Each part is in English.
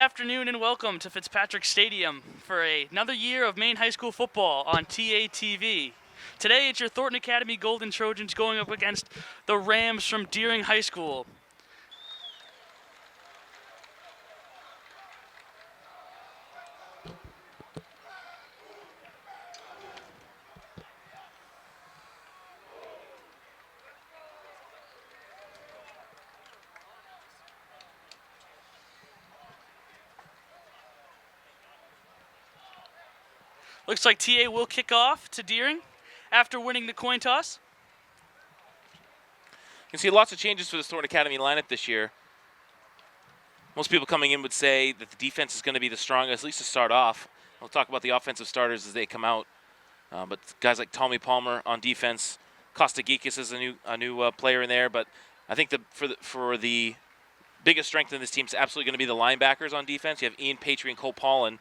Afternoon and welcome to Fitzpatrick Stadium for another year of Maine High School football on TATV. Today it's your Thornton Academy Golden Trojans going up against the Rams from Deering High School. Looks like TA will kick off to Deering after winning the coin toss. You can see lots of changes for the Thornton Academy lineup this year. Most people coming in would say that the defense is going to be the strongest, at least to start off. We'll talk about the offensive starters as they come out. But guys like Tommy Palmer on defense, Costa Geekis is a new player in there. But I think for the biggest strength in this team is absolutely going to be the linebackers on defense. You have Ian Patry and Cole Pollen.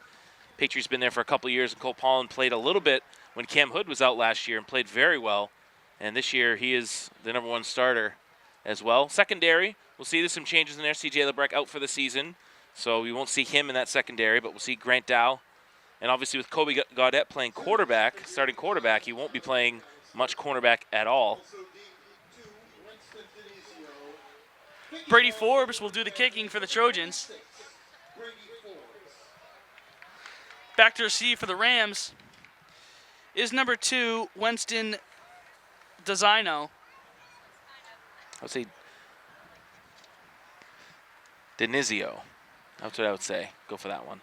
Patry's been there for a couple of years, and Cole Pollen played a little bit when Cam Hood was out last year and played very well. And this year he is the number one starter as well. Secondary, we'll see there's some changes in there. CJ Lebrecht out for the season, so we won't see him in that secondary, but we'll see Grant Dow. And obviously with Kobe Gaudette playing quarterback, starting quarterback, he won't be playing much cornerback at all. Brady Forbes will do the kicking for the Trojans. Back to receive for the Rams is number 2, Winston Designo. I would say Denizio. That's what I would say. Go for that one.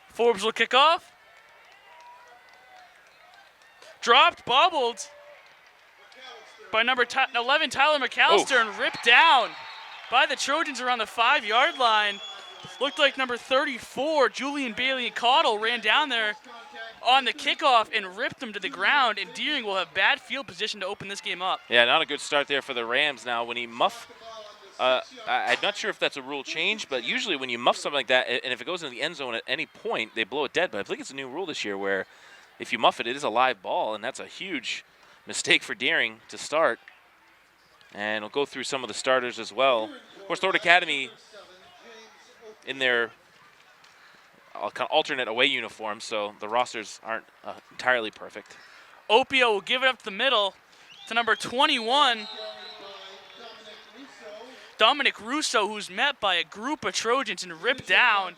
Forbes will kick off. Dropped, bobbled by number 11, Tyler McAllister, and ripped down by the Trojans around the 5-yard line. Looked like number 34, Julian Bailey Caudle, ran down there on the kickoff and ripped them to the ground, and Deering will have bad field position to open this game up. Yeah, not a good start there for the Rams. Now, when he I'm not sure if that's a rule change, but usually when you muff something like that, and if it goes into the end zone at any point, they blow it dead. But I think it's a new rule this year where if you muff it, it is a live ball, and that's a huge mistake for Deering to start. And we'll go through some of the starters as well. Of course, Thornton Academy in their kind of alternate away uniforms, so the rosters aren't entirely perfect. Opio will give it up the middle to number 21, Dominic Russo, who's met by a group of Trojans and ripped down.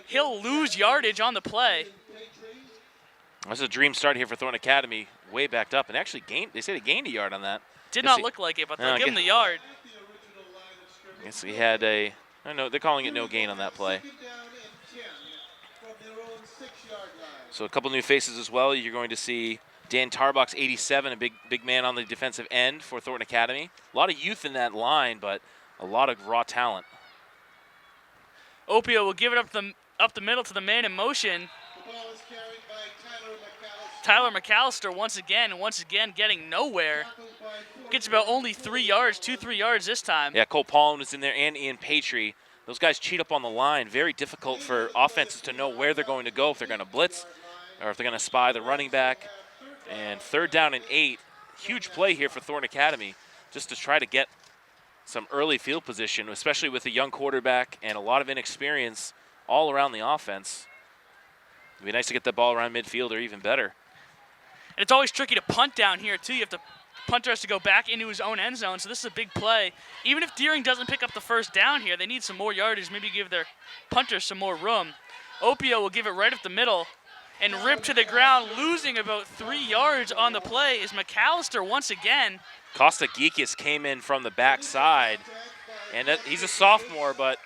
He'll lose yardage on the play. This is a dream start here for Thornton Academy, way backed up, and actually gained. They said he gained a yard on that. Did not look like it, but they'll give him the yard. I guess he had I don't know, they're calling it no gain on that play. So a couple new faces as well. You're going to see Dan Tarbox, 87, a big man on the defensive end for Thornton Academy. A lot of youth in that line, but a lot of raw talent. Opio will give it up the middle to the man in motion. Tyler McAllister once again getting nowhere. Gets about only 3 yards, 2-3 yards this time. Yeah, Cole Pollen is in there and Ian Patry. Those guys cheat up on the line. Very difficult for offenses to know where they're going to go, if they're going to blitz or if they're going to spy the running back. And 3rd down and 8. Huge play here for Thornton Academy just to try to get some early field position, especially with a young quarterback and a lot of inexperience all around the offense. It'd be nice to get the ball around midfield or even better. And it's always tricky to punt down here, too. You have to punter has to go back into his own end zone, so this is a big play. Even if Deering doesn't pick up the first down here, they need some more yardage, maybe give their punters some more room. Opio will give it right up the middle and rip to the ground, losing about 3 yards on the play is McAllister once again. Costa Geekis came in from the backside, and he's a sophomore, but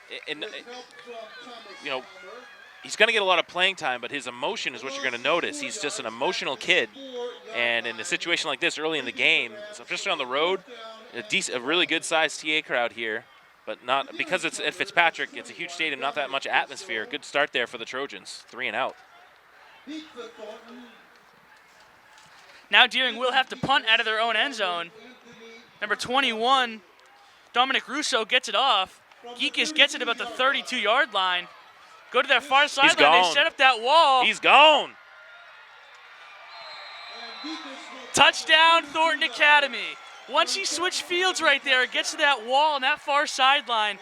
he's going to get a lot of playing time, but his emotion is what you're going to notice. He's just an emotional kid, and in a situation like this early in the game, especially on the road, a really good-sized TA crowd here, but not because it's at Fitzpatrick. It's a huge stadium, not that much atmosphere. Good start there for the Trojans, 3 and out. Now Deering will have to punt out of their own end zone. Number 21, Dominic Russo gets it off. Geekis gets it about the 32-yard line. Go to that far sideline. They set up that wall. He's gone. Touchdown, Thornton Academy. Once he switched fields right there, it gets to that wall on that far sideline.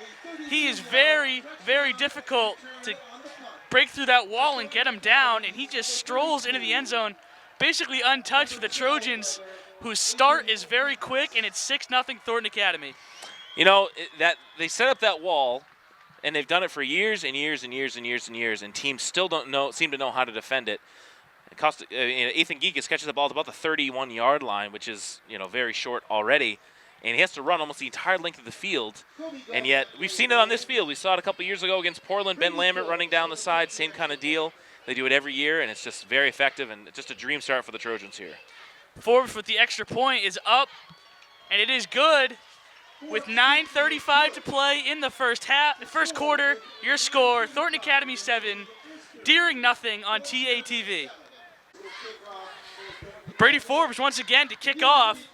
He is very, very difficult to break through that wall and get him down, and he just strolls into the end zone, basically untouched for the Trojans, whose start is very quick, and it's 6-0 Thornton Academy. You know, that they set up that wall, and they've done it for years and years and years and years and years, and teams still seem to know how to defend it. Ethan Geekus catches the ball at about the 31-yard line, which is, very short already, and he has to run almost the entire length of the field. And yet, we've seen it on this field. We saw it a couple years ago against Portland. Ben Lambert running down the side, same kind of deal. They do it every year, and it's just very effective, and just a dream start for the Trojans here. Forbes with the extra point is up, and it is good. With 9:35 to play in the first quarter, your score, Thornton Academy 7, Deering nothing on TATV. Brady Forbes once again to kick off.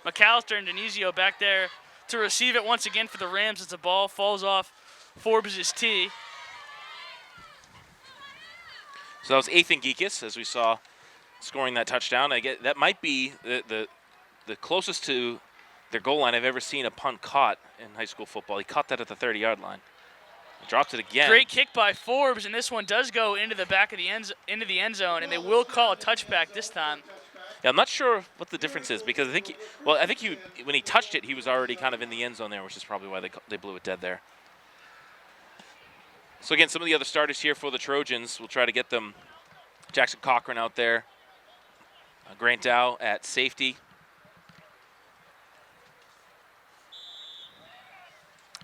McAllister and Denizio back there to receive it once again for the Rams as the ball falls off Forbes' tee. So that was Ethan Geekus, as we saw, scoring that touchdown. That might be the closest to their goal line I've ever seen a punt caught in high school football. He caught that at the 30-yard line. He drops it again. Great kick by Forbes, and this one does go into the back of the end zone, and they will call a touchback this time. Yeah, I'm not sure what the difference is, because I think when he touched it, he was already kind of in the end zone there, which is probably why they blew it dead there. So again, some of the other starters here for the Trojans, we'll try to get them. Jackson Cochran out there. Grant Dow at safety.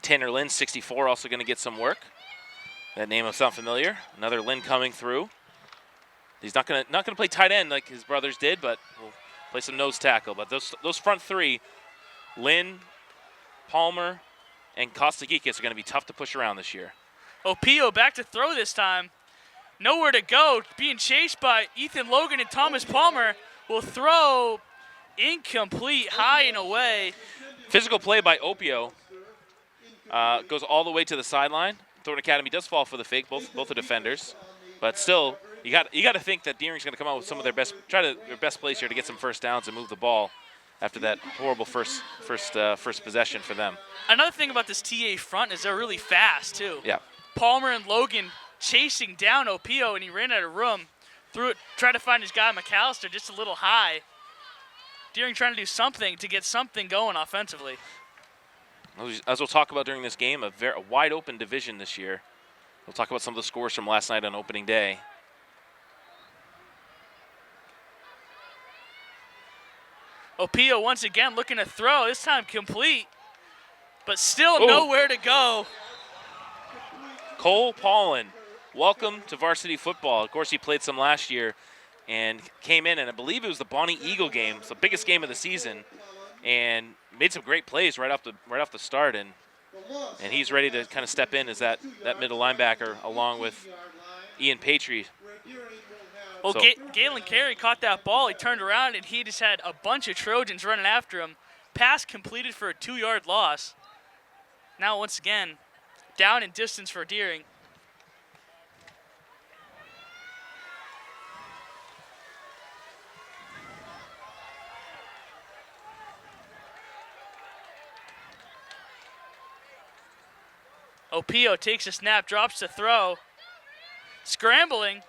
Tanner Lynn, 64, also going to get some work. That name will sound familiar. Another Lynn coming through. He's not going to play tight end like his brothers did, but we'll play some nose tackle. But those front three, Lynn, Palmer, and Kostakikis, are going to be tough to push around this year. Opio back to throw this time. Nowhere to go, being chased by Ethan Logan and Thomas Palmer. Will throw incomplete, high and away. Physical play by Opio. Goes all the way to the sideline. Thornton Academy does fall for the fake, both the defenders. But still, you got to think that Deering's going to come out with some of their best plays here to get some first downs and move the ball after that horrible first possession for them. Another thing about this TA front is they're really fast too. Yeah. Palmer and Logan chasing down Opio, and he ran out of room. Threw it, tried to find his guy McAllister just a little high. Deering trying to do something to get something going offensively. As we'll talk about during this game, a wide open division this year. We'll talk about some of the scores from last night on opening day. Opio once again looking to throw, this time complete, but still nowhere to go. Cole Paulin, welcome to varsity football. Of course, he played some last year and came in, and I believe it was the Bonnie Eagle game. It's the biggest game of the season, and made some great plays right off the start, and he's ready to kind of step in as that middle linebacker along with Ian Patry. Well, Galen Carey caught that ball. He turned around, and he just had a bunch of Trojans running after him. Pass completed for a 2-yard loss. Now, once again, down in distance for Deering. Opio takes a snap, drops the throw. Scrambling.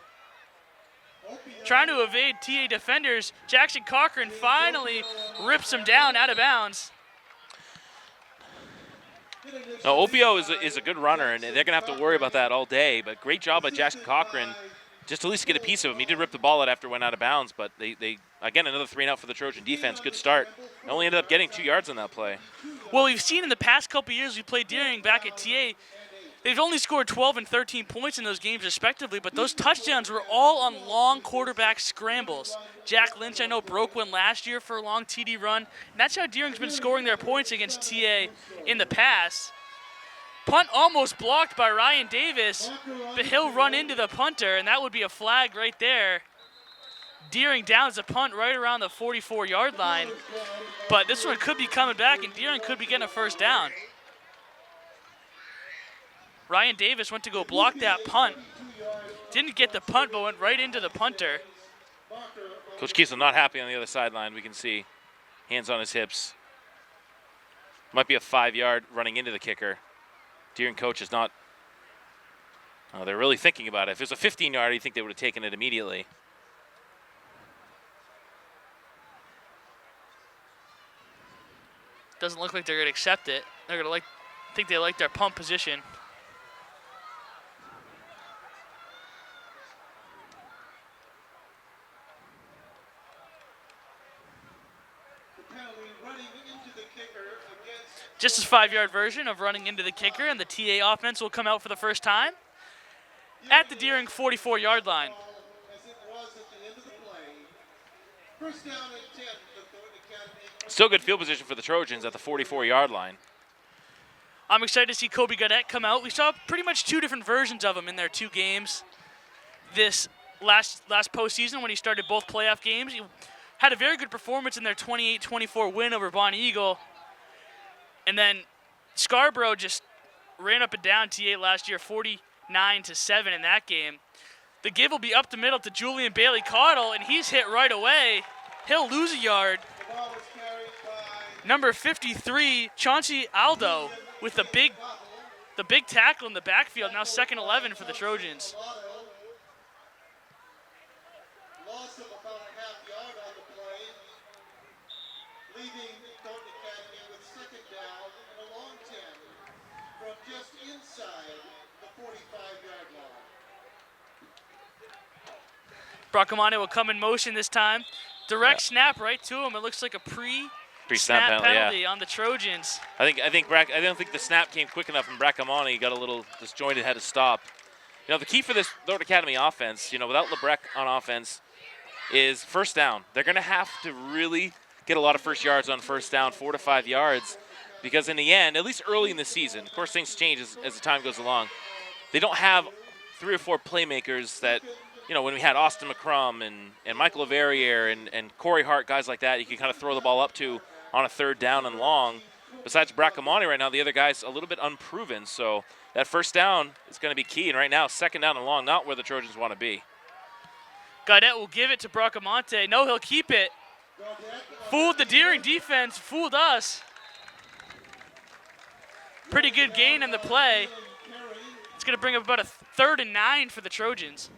Trying to evade TA defenders. Jackson Cochran finally rips him down out of bounds. Now, Opio is a good runner, and they're going to have to worry about that all day. But great job by Jackson Cochran just to at least get a piece of him. He did rip the ball out after it went out of bounds, but they again, another 3-and-out for the Trojan defense. Good start. They only ended up getting 2 yards on that play. Well, we've seen in the past couple years we played Deering back at TA, they've only scored 12 and 13 points in those games respectively, but those touchdowns were all on long quarterback scrambles. Jack Lynch, I know, broke one last year for a long TD run. And that's how Deering's been scoring their points against TA in the past. Punt almost blocked by Ryan Davis, but he'll run into the punter, and that would be a flag right there. Deering downs a punt right around the 44-yard line, but this one could be coming back, and Deering could be getting a first down. Ryan Davis went to go block that punt. Didn't get the punt, but went right into the punter. Coach Kiesel not happy on the other sideline. We can see hands on his hips. Might be a 5-yard running into the kicker. Deering coach is not. Oh, they're really thinking about it. If it was a 15-yard, you think they would have taken it immediately. Doesn't look like they're going to accept it. They're going to think they like their punt position. Just a 5-yard version of running into the kicker, and the TA offense will come out for the first time at the Deering 44-yard line. Still good field position for the Trojans at the 44-yard line. I'm excited to see Kobe Gaudette come out. We saw pretty much 2 different versions of him in their 2 games this last postseason when he started both playoff games. He had a very good performance in their 28-24 win over Bonnie Eagle. And then Scarborough just ran up and down T8 last year, 49-7 in that game. The give will be up the middle to Julian Bailey Cottle, and he's hit right away. He'll lose a yard. Number 53, Chauncey Aldo, with the big tackle in the backfield. Now 2nd 11 for the Trojans. Loss of about a half-yard on the play, leaving Thornton Academy with 2nd down and a long 10 from just inside the 45-yard line. Bracamante will come in motion this time. Direct snap right to him. It looks like a pre-snap penalty on the Trojans. I don't think the snap came quick enough, and Bracamante got a little disjointed, had to stop. You know, the key for this Thornton Academy offense, without LeBrec on offense, is first down. They're going to have to really get a lot of first yards on first down, 4 to 5 yards, because in the end, at least early in the season, of course things change as the time goes along, they don't have 3 or 4 playmakers that, when we had Austin McCrum and Michael Laverriere and Corey Hart, guys like that, you can kind of throw the ball up to on a 3rd down and long. Besides Bracamante right now, the other guy's a little bit unproven, so that first down is going to be key. And right now, 2nd down and long, not where the Trojans want to be. Gaudette will give it to Bracamante. No, he'll keep it. Fooled the Deering defense, fooled us. Pretty good gain in the play. It's going to bring up about a 3rd and 9 for the Trojans.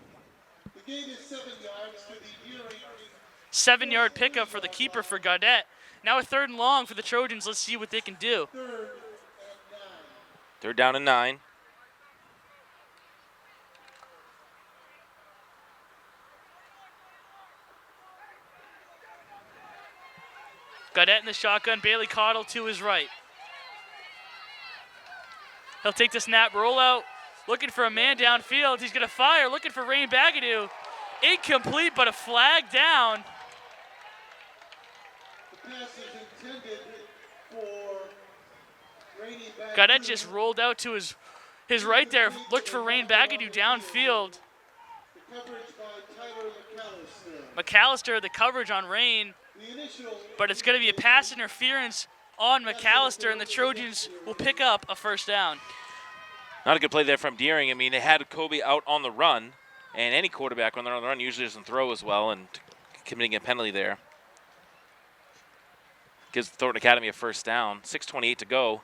The gain is 7 yards to the Deering. 7-yard pickup for the keeper for Gaudette. Now a 3rd and long for the Trojans. Let's see what they can do. 3rd down and 9. Gaudette in the shotgun. Bailey Cottle to his right. He'll take the snap, roll out, looking for a man downfield. He's going to fire, looking for Rain Bagadoo. Incomplete, but a flag down. The pass is intended for Rainy Bagadoo. Gaudette just rolled out to his right there, looked for Rain Bagadoo downfield. The coverage by Tyler McAllister. McAllister, the coverage on Rain, but it's going to be a pass interference on McAllister, and the Trojans will pick up a first down. Not a good play there from Deering. I mean, they had Kobe out on the run, and any quarterback when they're on the run usually doesn't throw as well, and committing a penalty there gives Thornton Academy a first down. 6:28 to go.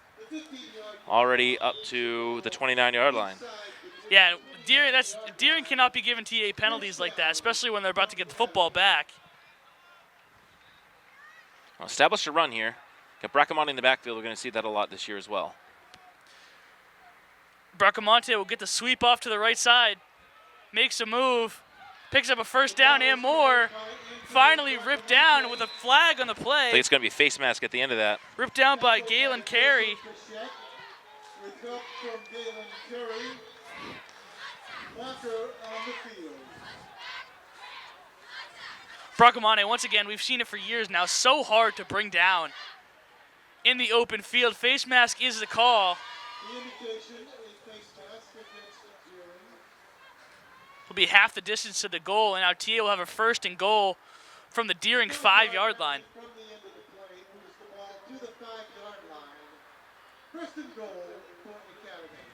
Already up to the 29-yard line. Yeah, Deering cannot be given TA penalties like that, especially when they're about to get the football back. Well, establish a run here. Got Bracamante in the backfield. We're going to see that a lot this year as well. Bracamante will get the sweep off to the right side. Makes a move. Picks up a first down and more. Finally ripped down with a flag on the play. I think it's going to be a face mask at the end of that. Ripped down by Galen Carey. With help from Galen Carey. Walker on the field. Bracamante, once again, we've seen it for years now, so hard to bring down in the open field. Face mask is the call. The indication, a face mask against Deering. Will be half the distance to the goal, and now Tia will have a 1st and goal from the Deering 5-yard line. From the end of the play, moves the ball to the 5-yard line. 1st and goal, Thornton Academy.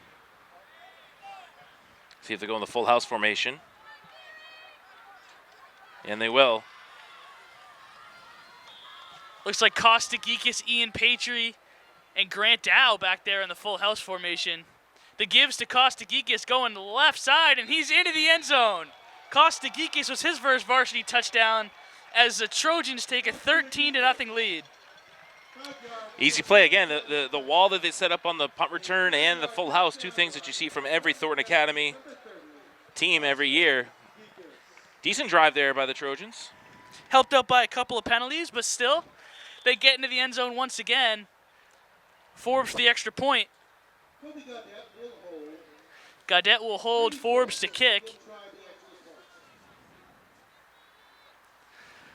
See if they go in the full house formation. And they will. Looks like Kostakikis, Ian Patry, and Grant Dow back there in the full house formation. The gives to Kostakikis going to the left side, and he's into the end zone. Kostakikis was his first varsity touchdown as the Trojans take a 13-0 lead. Easy play again. The wall that they set up on the punt return and the full house, two things that you see from every Thornton Academy team every year. Decent drive there by the Trojans. Helped out by a couple of penalties, but still, they get into the end zone once again. Forbes the extra point. Gaudette will hold Forbes to kick.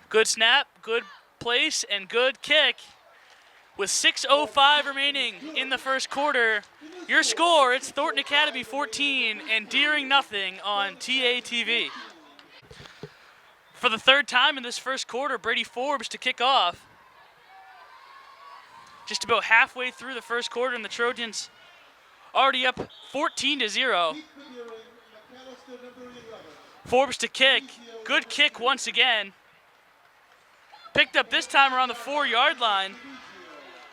Good snap, good place, and good kick. With 6:05 remaining in the first quarter, your score, it's Thornton Academy 14 and Deering nothing on TATV. For the third time in this first quarter, Brady Forbes to kick off. Just about halfway through the first quarter, and the Trojans already up 14-0. Forbes to kick. Good kick once again. Picked up this time around the 4-yard line.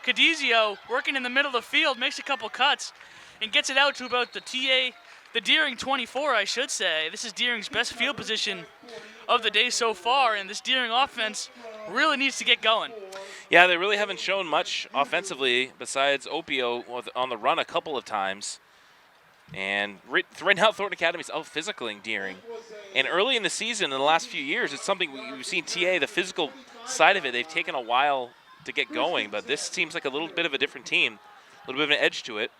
Cadizio working in the middle of the field, makes a couple cuts, and gets it out to about the Deering 24, I should say. This is Deering's best field position of the day so far, and this Deering offense really needs to get going. Yeah, they really haven't shown much offensively besides Opio on the run a couple of times. And right now, Thornton Academy's out-physicaling Deering. And early in the season, in the last few years, it's something we've seen TA, the physical side of it, they've taken a while to get going, but this seems like a little bit of a different team, a little bit of an edge to it.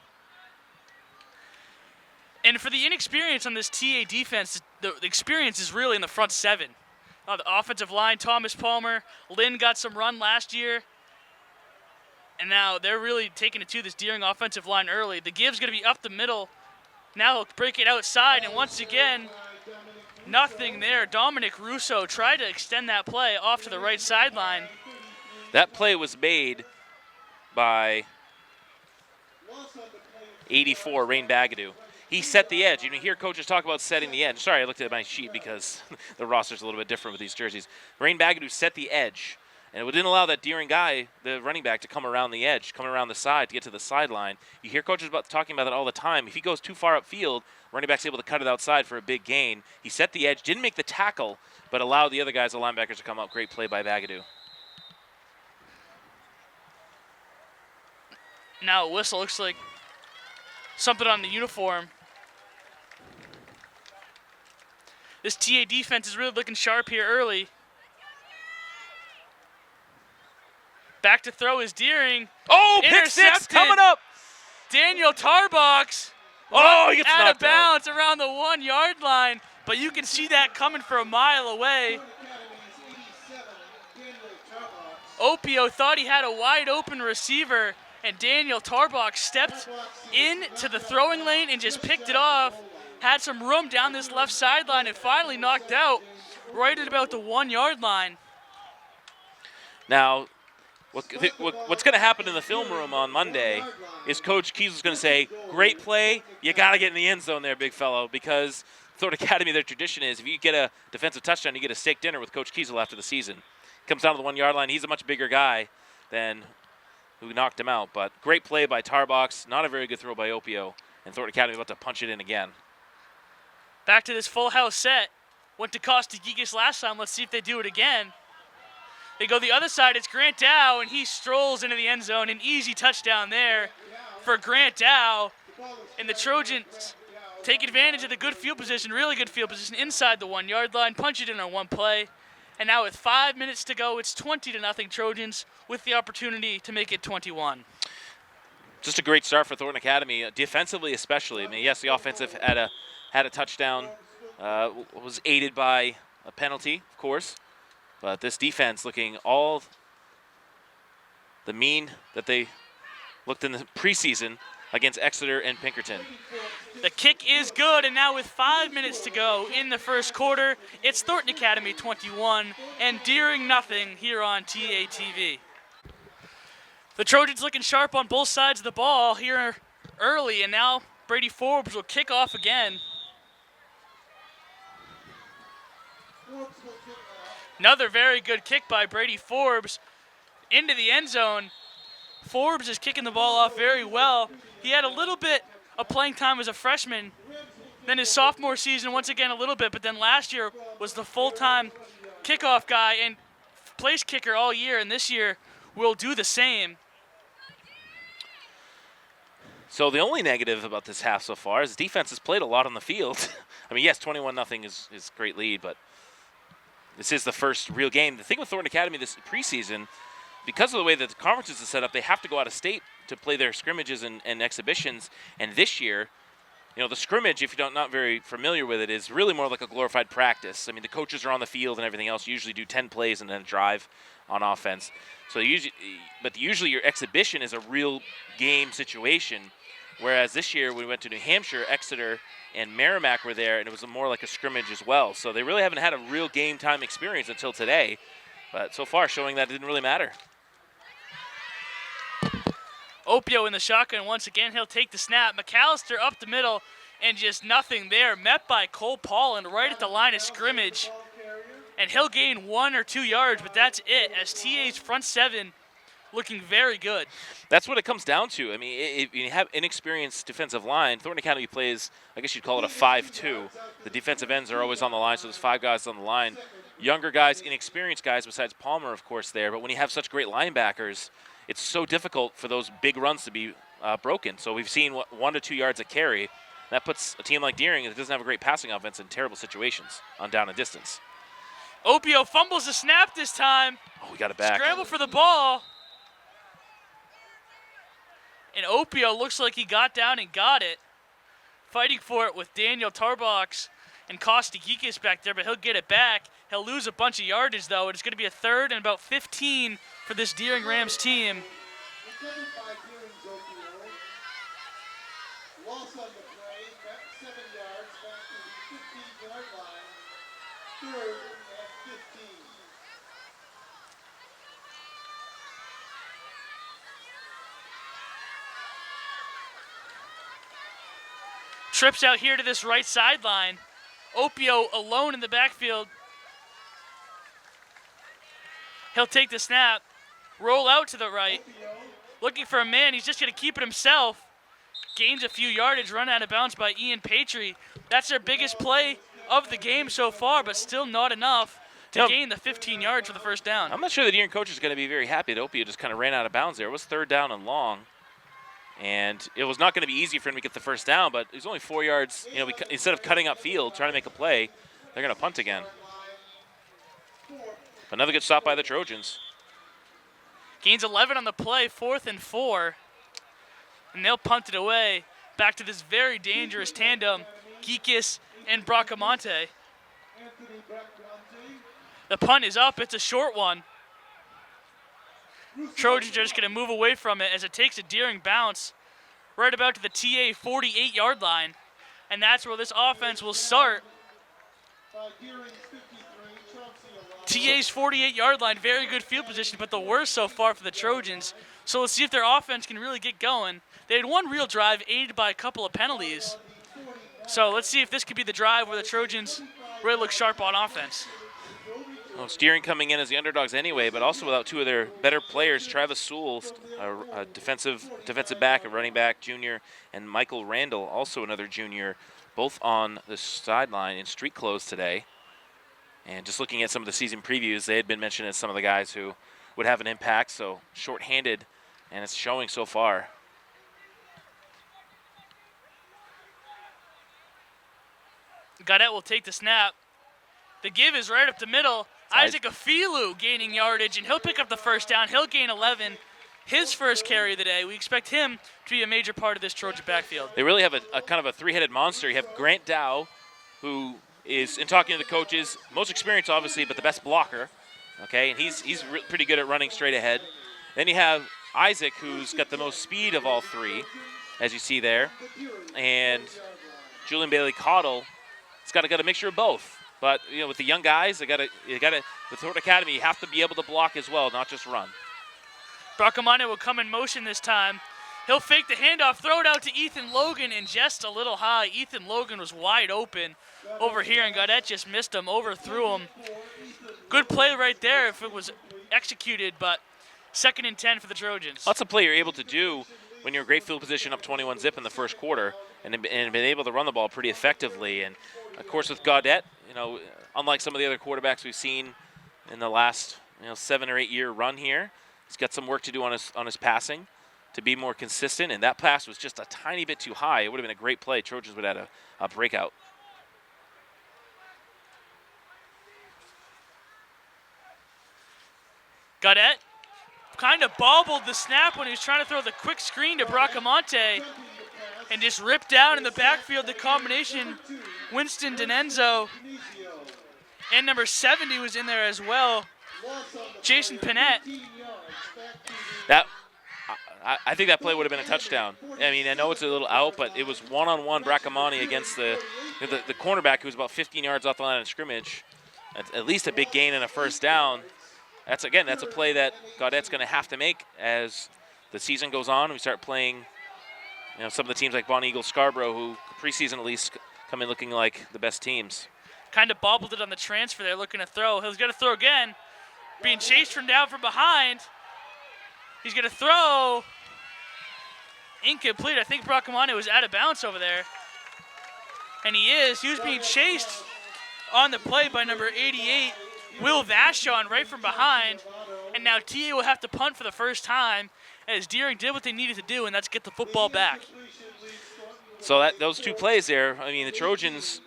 And for the inexperience on this TA defense, the experience is really in the front seven. The offensive line, Thomas Palmer, Lynn got some run last year, and now they're really taking it to this Deering offensive line early. The give's going to be up the middle. Now he'll break it outside, and once again, nothing there. Dominic Russo tried to extend that play off to the right sideline. That play was made by 84, Rain Bagadoo. He set the edge. You hear coaches talk about setting the edge. Sorry, I looked at my sheet because the roster's a little bit different with these jerseys. Rain Bagadoo set the edge, and it didn't allow that Deering guy, the running back, to come around the edge, come around the side to get to the sideline. You hear coaches talking about that all the time. If he goes too far upfield, running back's able to cut it outside for a big gain. He set the edge, didn't make the tackle, but allowed the other guys, the linebackers, to come up. Great play by Bagadoo. Now a whistle, looks like something on the uniform. This TA defense is really looking sharp here early. Back to throw is Deering. Oh, pick six coming up. Daniel Tarbox. Oh, he gets out of knocked out. bounds around the 1-yard line, but you can see that coming from a mile away. Opio thought he had a wide open receiver, and Daniel Tarbox stepped into the throwing lane and just picked it off. Had some room down this left sideline and finally knocked out right at about the 1-yard line. Now, what's going to happen in the film room on Monday is Coach Keys is going to say, great play, you got to get in the end zone there, big fellow, because Thornton Academy, their tradition is if you get a defensive touchdown, you get a steak dinner with Coach Kiesel after the season. Comes down to the 1-yard line. He's a much bigger guy than who knocked him out, but great play by Tarbox, not a very good throw by Opio, and Thornton Academy about to punch it in again. Back to this full house set. Went to Kostakikis last time. Let's see if they do it again. They go the other side. It's Grant Dow, and he strolls into the end zone. An easy touchdown there for Grant Dow. And the Trojans take advantage of the good field position, really good field position, inside the 1-yard line, punch it in on one play. And now with 5 minutes to go, it's 20-0 Trojans with the opportunity to make it 21. Just a great start for Thornton Academy, defensively especially. I mean, yes, the offensive had a touchdown, was aided by a penalty, of course. But this defense looking all the mean that they looked in the preseason against Exeter and Pinkerton. The kick is good, and now with 5 minutes to go in the first quarter, it's Thornton Academy 21 and Deering nothing here on TATV. The Trojans looking sharp on both sides of the ball here early, and now Brady Forbes will kick off again. Another very good kick by Brady Forbes into the end zone. Forbes is kicking the ball off very well. He had a little bit of playing time as a freshman. Then his sophomore season, once again, a little bit. But then last year was the full-time kickoff guy and place kicker all year. And this year will do the same. So the only negative about this half so far is the defense has played a lot on the field. I mean, yes, 21-0 is a great lead, but this is the first real game. The thing with Thornton Academy this preseason, because of the way that the conferences are set up, they have to go out of state to play their scrimmages and exhibitions. And this year, you know, the scrimmage, if you're not very familiar with it, is really more like a glorified practice. I mean, the coaches are on the field and everything else. You usually do 10 plays and then a drive on offense. So usually your exhibition is a real game situation. Whereas this year we went to New Hampshire, Exeter, and Merrimack were there, and it was more like a scrimmage as well. So they really haven't had a real game time experience until today. But so far showing that it didn't really matter. Opio in the shotgun once again. He'll take the snap. McAllister up the middle, and just nothing there. Met by Cole Paulin right at the line of scrimmage. And he'll gain 1 or 2 yards, but that's it, as TA's front seven looking very good. That's what it comes down to. I mean, if you have inexperienced defensive line, Thornton Academy plays, I guess you'd call it a 5-2. The defensive ends are always on the line, so there's 5 guys on the line. Younger guys, inexperienced guys, besides Palmer, of course, there. But when you have such great linebackers, it's so difficult for those big runs to be broken. So we've seen 1 to 2 yards a carry. That puts a team like Deering that doesn't have a great passing offense in terrible situations on down and distance. Opio fumbles the snap this time. Oh, we got it back. Scramble for the ball. And Opio looks like he got down and got it. Fighting for it with Daniel Tarbox and Kostakikis back there, but he'll get it back. He'll lose a bunch of yardage, though. It's going to be a 3rd and about 15 for this Deering Rams team. Loss on the play, back 7 yards, back to the 15-yard line. 3rd and 15. Trips out here to this right sideline. Opio alone in the backfield. He'll take the snap, roll out to the right. Looking for a man, he's just going to keep it himself. Gains a few yardage, run out of bounds by Ian Patry. That's their biggest play of the game so far, but still not enough to gain the 15 yards for the first down. I'm not sure the Deering coach is going to be very happy that Opio just kind of ran out of bounds there. It was 3rd down and long. And it was not going to be easy for him to get the first down, but it was only 4 yards. You know, instead of cutting up field, trying to make a play, they're going to punt again. Another good stop by the Trojans. Gains 11 on the play, 4th and 4. And they'll punt it away back to this very dangerous tandem, Geekis and Bracamonte. The punt is up. It's a short one. Trojans are just going to move away from it as it takes a Deering bounce right about to the TA 48-yard line. And that's where this offense will start. TA's 48-yard line, very good field position, but the worst so far for the Trojans. So let's see if their offense can really get going. They had one real drive aided by a couple of penalties. So let's see if this could be the drive where the Trojans really look sharp on offense. Well, Deering coming in as the underdogs anyway, but also without 2 of their better players, Travis Sewell, a defensive back, a running back, junior, and Michael Randall, also another junior, both on the sideline in street clothes today. And just looking at some of the season previews, they had been mentioned as some of the guys who would have an impact, so short-handed, and it's showing so far. Gaudette will take the snap. The give is right up the middle. Isaac Afilu gaining yardage, and he'll pick up the first down. He'll gain 11. His first carry of the day. We expect him to be a major part of this Trojan backfield. They really have a kind of a 3-headed monster. You have Grant Dow, who is, in talking to the coaches, most experienced obviously, but the best blocker. Okay, and he's pretty good at running straight ahead. Then you have Isaac, who's got the most speed of all 3, as you see there. And Julian Bailey Cottle, it's got a mixture of both. But you know, with the young guys, with Thornton Academy, you have to be able to block as well, not just run. Bracamonte will come in motion this time. He'll fake the handoff, throw it out to Ethan Logan, and just a little high. Ethan Logan was wide open over here, and Gaudette just missed him, overthrew him. Good play right there if it was executed, but 2nd and 10 for the Trojans. That's a play you're able to do when you're in great field position up 21-zip in the first quarter and been able to run the ball pretty effectively. And, of course, with Gaudette, unlike some of the other quarterbacks we've seen in the last 7 or 8 year run here, he's got some work to do on his passing to be more consistent, and that pass was just a tiny bit too high. It would have been a great play. Trojans would have had a breakout. Gaudette kind of bobbled the snap when he was trying to throw the quick screen to Bracamonte and just ripped down in the backfield the combination. Winston Denenzo and number 70 was in there as well. Jason Panette. I think that play would have been a touchdown. I mean, I know it's a little out, but it was one-on-one Bracamonte against the cornerback who was about 15 yards off the line of scrimmage. At least a big gain and a first down. That's a play that Gaudette's going to have to make as the season goes on. We start playing, some of the teams like Bonnie Eagle, Scarborough, who preseason at least come in looking like the best teams. Kind of bobbled it on the transfer there, looking to throw. He's going to throw again. Being chased from down from behind. He's going to throw. Incomplete. I think Bracamonte was out of bounds over there. And he is. He was being chased on the play by number 88, Will Vashon, right from behind. And now TA will have to punt for the first time as Deering did what they needed to do, and that's get the football back. So those two plays there, I mean, the Trojans,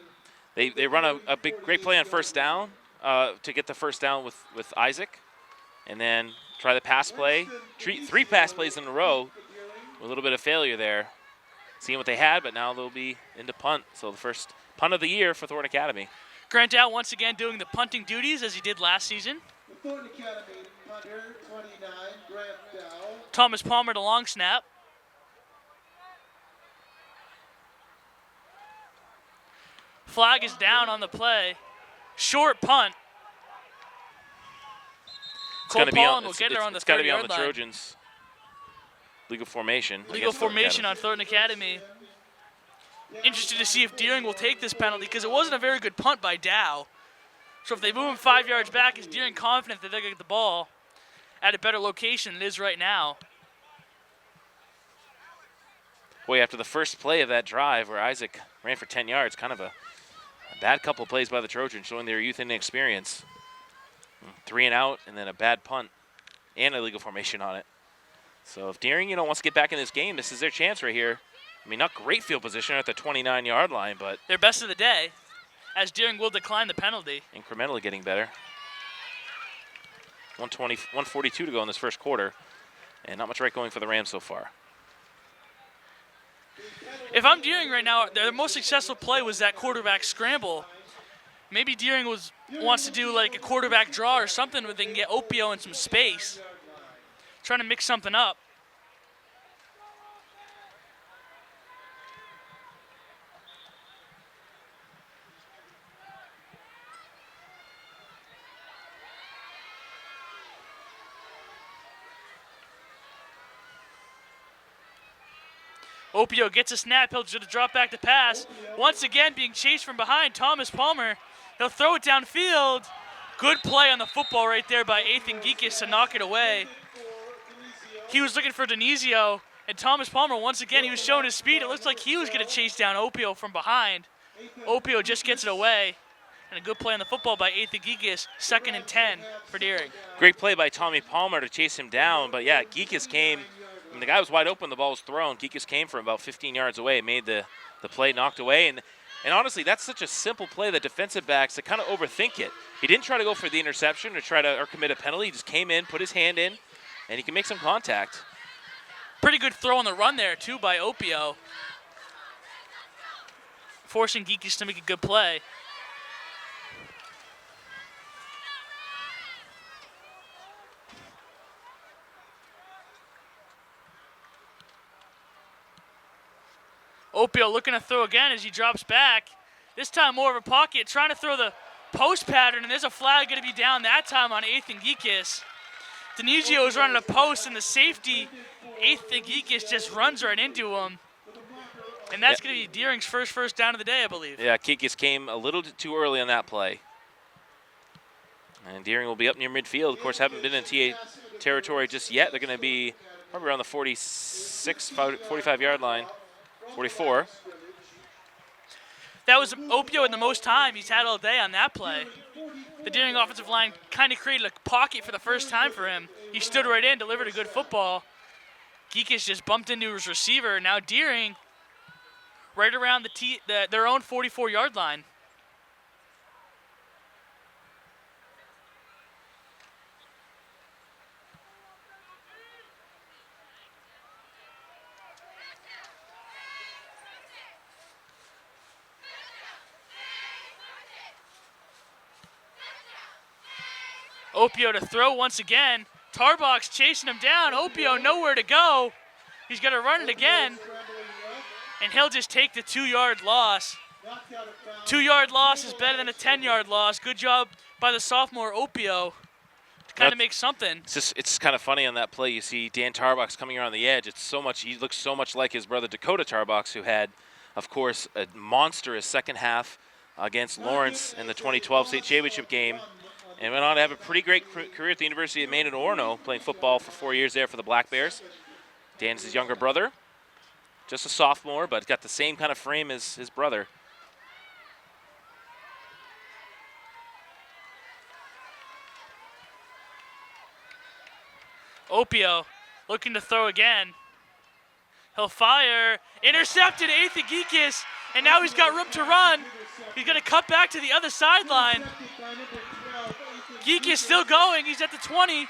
they run a great play on first down to get the first down with Isaac, and then try the pass play. 3 pass plays in a row, a little bit of failure there. Seeing what they had, but now they'll be into punt. So the first punt of the year for Thornton Academy. Grant Dow once again doing the punting duties as he did last season. The Thornton Academy punter, 29, Grant Dow. Thomas Palmer to long snap. Flag is down on the play. Short punt. Cole Pollen will get her on the 30-yard line. It's got to be on the Trojans. Legal formation. Legal formation on Thornton Academy. Interested to see if Deering will take this penalty because it wasn't a very good punt by Dow. So if they move him 5 yards back, is Deering confident that they're going to get the ball at a better location than it is right now? Boy, after the first play of that drive where Isaac ran for 10 yards, kind of a bad couple plays by the Trojans showing their youth and experience. 3 and out, and then a bad punt and a legal formation on it. So if Deering, wants to get back in this game, this is their chance right here. I mean, not great field position at the 29-yard line, but their best of the day, as Deering will decline the penalty. Incrementally getting better. 1:42 to go in this first quarter, and not much right going for the Rams so far. If I'm Deering right now, their most successful play was that quarterback scramble. Maybe Deering wants to do like a quarterback draw or something where they can get Opio in some space. Trying to mix something up. Opio gets a snap. He'll just drop back to pass. Once again being chased from behind. Thomas Palmer. He'll throw it downfield. Good play on the football right there by Ethan Geekus to knock it away. He was looking for Denizio, and Thomas Palmer, once again, he was showing his speed. It looks like he was going to chase down Opio from behind. Opio just gets it away. And a good play on the football by Ethan Geekus. 2nd and 10 for Deering. Great play by Tommy Palmer to chase him down. But, yeah, Geekus came. I mean, the guy was wide open. The ball was thrown. Geekus came from about 15 yards away, made the play, knocked away. And honestly, that's such a simple play that defensive backs, they kind of overthink it. He didn't try to go for the interception or commit a penalty. He just came in, put his hand in, and he can make some contact. Pretty good throw on the run there, too, by Opio. Forcing Geekus to make a good play. Opio looking to throw again as he drops back. This time more of a pocket, trying to throw the post pattern, and there's a flag going to be down that time on Ethan Geekus. Denizio is running a post, and the safety, 8th Geekish, just runs right into him. And that's going to be Deering's first down of the day, I believe. Yeah, Kikis came a little too early on that play. And Deering will be up near midfield. Of course, haven't been in TA territory just yet. They're going to be probably around the 45-yard line, 44. That was Opio in the most time he's had all day on that play. The Deering offensive line kind of created a pocket for the first time for him. He stood right in, delivered a good football. Geekish just bumped into his receiver. Now Deering right around their own 44-yard line. Opio to throw once again. Tarbox chasing him down. Opio nowhere to go. He's going to run it again. And he'll just take the 2-yard loss. 2-yard loss is better than a 10-yard loss. Good job by the sophomore Opio to kind of make something. It's kind of funny on that play. You see Dan Tarbox coming around the edge. He looks so much like his brother Dakota Tarbox, who had, of course, a monstrous second half against Lawrence in the 2012 state championship game. And went on to have a pretty great career at the University of Maine in Orono, playing football for 4 years there for the Black Bears. Dan's his younger brother, just a sophomore, but got the same kind of frame as his brother. Opio looking to throw again. He'll fire. Intercepted, 8th Geekish, and now he's got room to run. He's going to cut back to the other sideline. Geekish still going. He's at the 20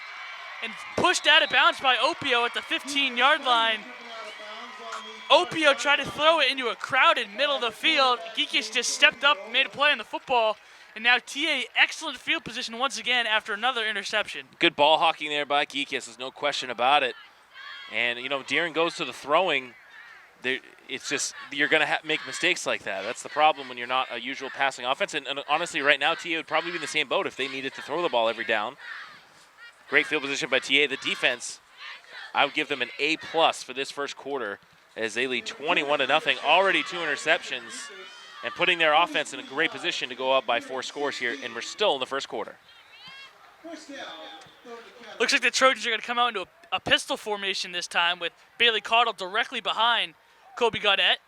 and pushed out of bounds by Opio at the 15-yard line. Opio tried to throw it into a crowded middle of the field. Geekish just stepped up and made a play on the football. And now TA, excellent field position once again after another interception. Good ball hawking there by Geekish, there's no question about it. And, Deering goes to the throwing. It's just, you're going to make mistakes like that. That's the problem when you're not a usual passing offense. And honestly, right now, TA would probably be in the same boat if they needed to throw the ball every down. Great field position by TA. The defense, I would give them an A+ for this first quarter as they lead 21-0. Already 2 interceptions and putting their offense in a great position to go up by 4 scores here. And we're still in the first quarter. Looks like the Trojans are going to come out into a pistol formation this time with Bailey Caudill directly behind Kobe Gaudette.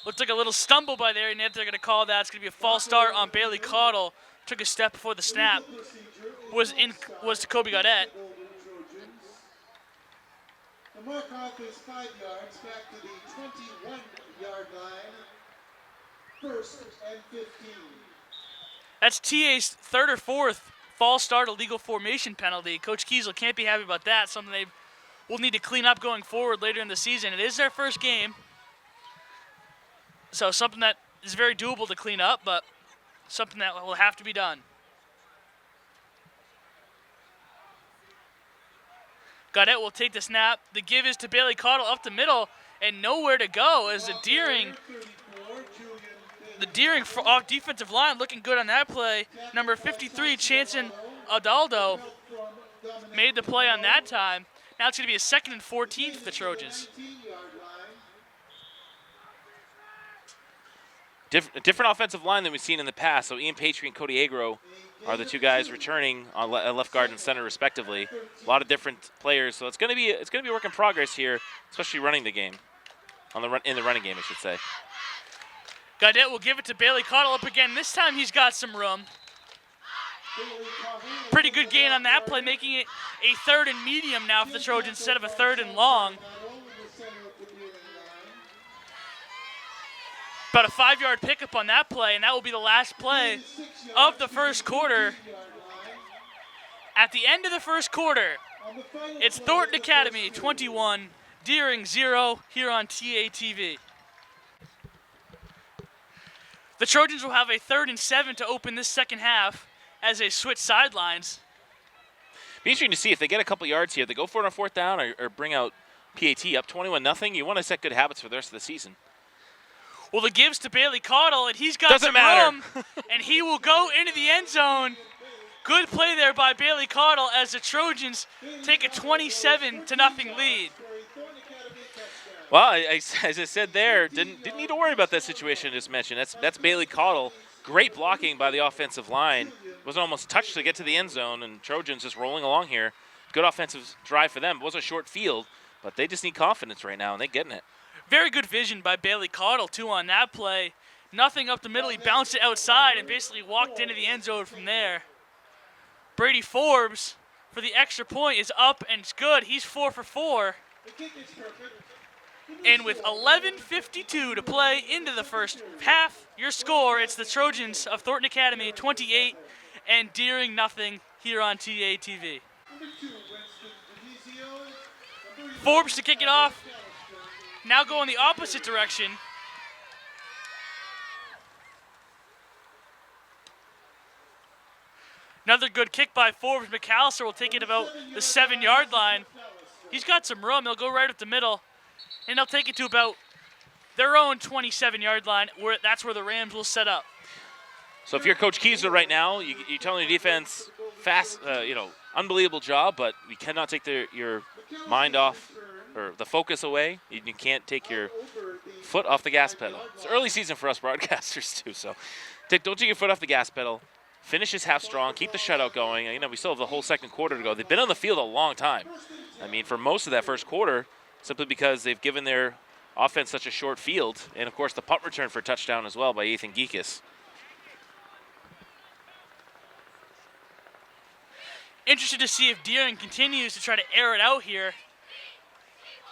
Looked like a little stumble by there, and they're going to call that. It's going to be a false start on Bailey Caudill. Took a step before the snap. Was to Kobe Gaudette. The mark off is 5 yards back to the 21-yard line. 1st and 15. That's TA's 3rd or 4th false start illegal formation penalty. Coach Kiesel can't be happy about that. Something they will need to clean up going forward later in the season. It is their first game, so something that is very doable to clean up, but something that will have to be done. Gaudette will take the snap. The give is to Bailey Caudill up the middle, and nowhere to go as the Deering off defensive line looking good on that play. Number 53, Chanson Adaldo, made the play on that time. Now it's going to be a 2nd and 14 for the Trojans. Different offensive line than we've seen in the past. So Ian Patry and Cody Agro are the 2 guys returning on left guard and center respectively. A lot of different players, so it's going to be a work in progress here, especially running the game, in the running game, I should say. Gaudette will give it to Bailey Caudill up again. This time he's got some room. Pretty good gain on that play, making it a 3rd and medium now for the Trojans instead of a 3rd and long. About a 5-yard pickup on that play, and that will be the last play of the first quarter. At the end of the first quarter, it's Thornton Academy 21, Deering 0 here on TATV. The Trojans will have a 3rd and 7 to open this second half as they switch sidelines. Be interesting to see if they get a couple yards here. If they go for it on 4th down or bring out PAT up 21-0. You want to set good habits for the rest of the season. Well, the gives to Bailey Caudill, and he's got Doesn't some matter. room, and he will go into the end zone. Good play there by Bailey Caudle as the Trojans take a 27-0 lead. Well, as I said there, didn't need to worry about that situation I just mentioned. That's Bailey Caudle. Great blocking by the offensive line. Wasn't almost touched to get to the end zone, and Trojans just rolling along here. Good offensive drive for them. It was a short field, but they just need confidence right now, and they're getting it. Very good vision by Bailey Caudle, too, on that play. Nothing up the middle. He bounced it outside and basically walked into the end zone from there. Brady Forbes for the extra point is up, and it's good. He's 4 for 4. And with 11:52 to play into the first half, your score, it's the Trojans of Thornton Academy 28 and Deering nothing here on TATV. Forbes to kick it off. Now go in the opposite direction. Another good kick by Forbes. McAllister will take it about the 7-yard line. He's got some room. He'll go right up the middle. And they'll take it to about their own 27-yard line. That's where the Rams will set up. So if you're Coach Kiesler right now, you're telling your defense, unbelievable job, but we cannot take your mind off or the focus away. You can't take your foot off the gas pedal. It's early season for us broadcasters too, so don't take your foot off the gas pedal. Finish this half strong. Keep the shutout going. We still have the whole second quarter to go. They've been on the field a long time. For most of that first quarter, simply because they've given their offense such a short field. And, of course, the punt return for a touchdown as well by Ethan Geekus. Interested to see if Deering continues to try to air it out here.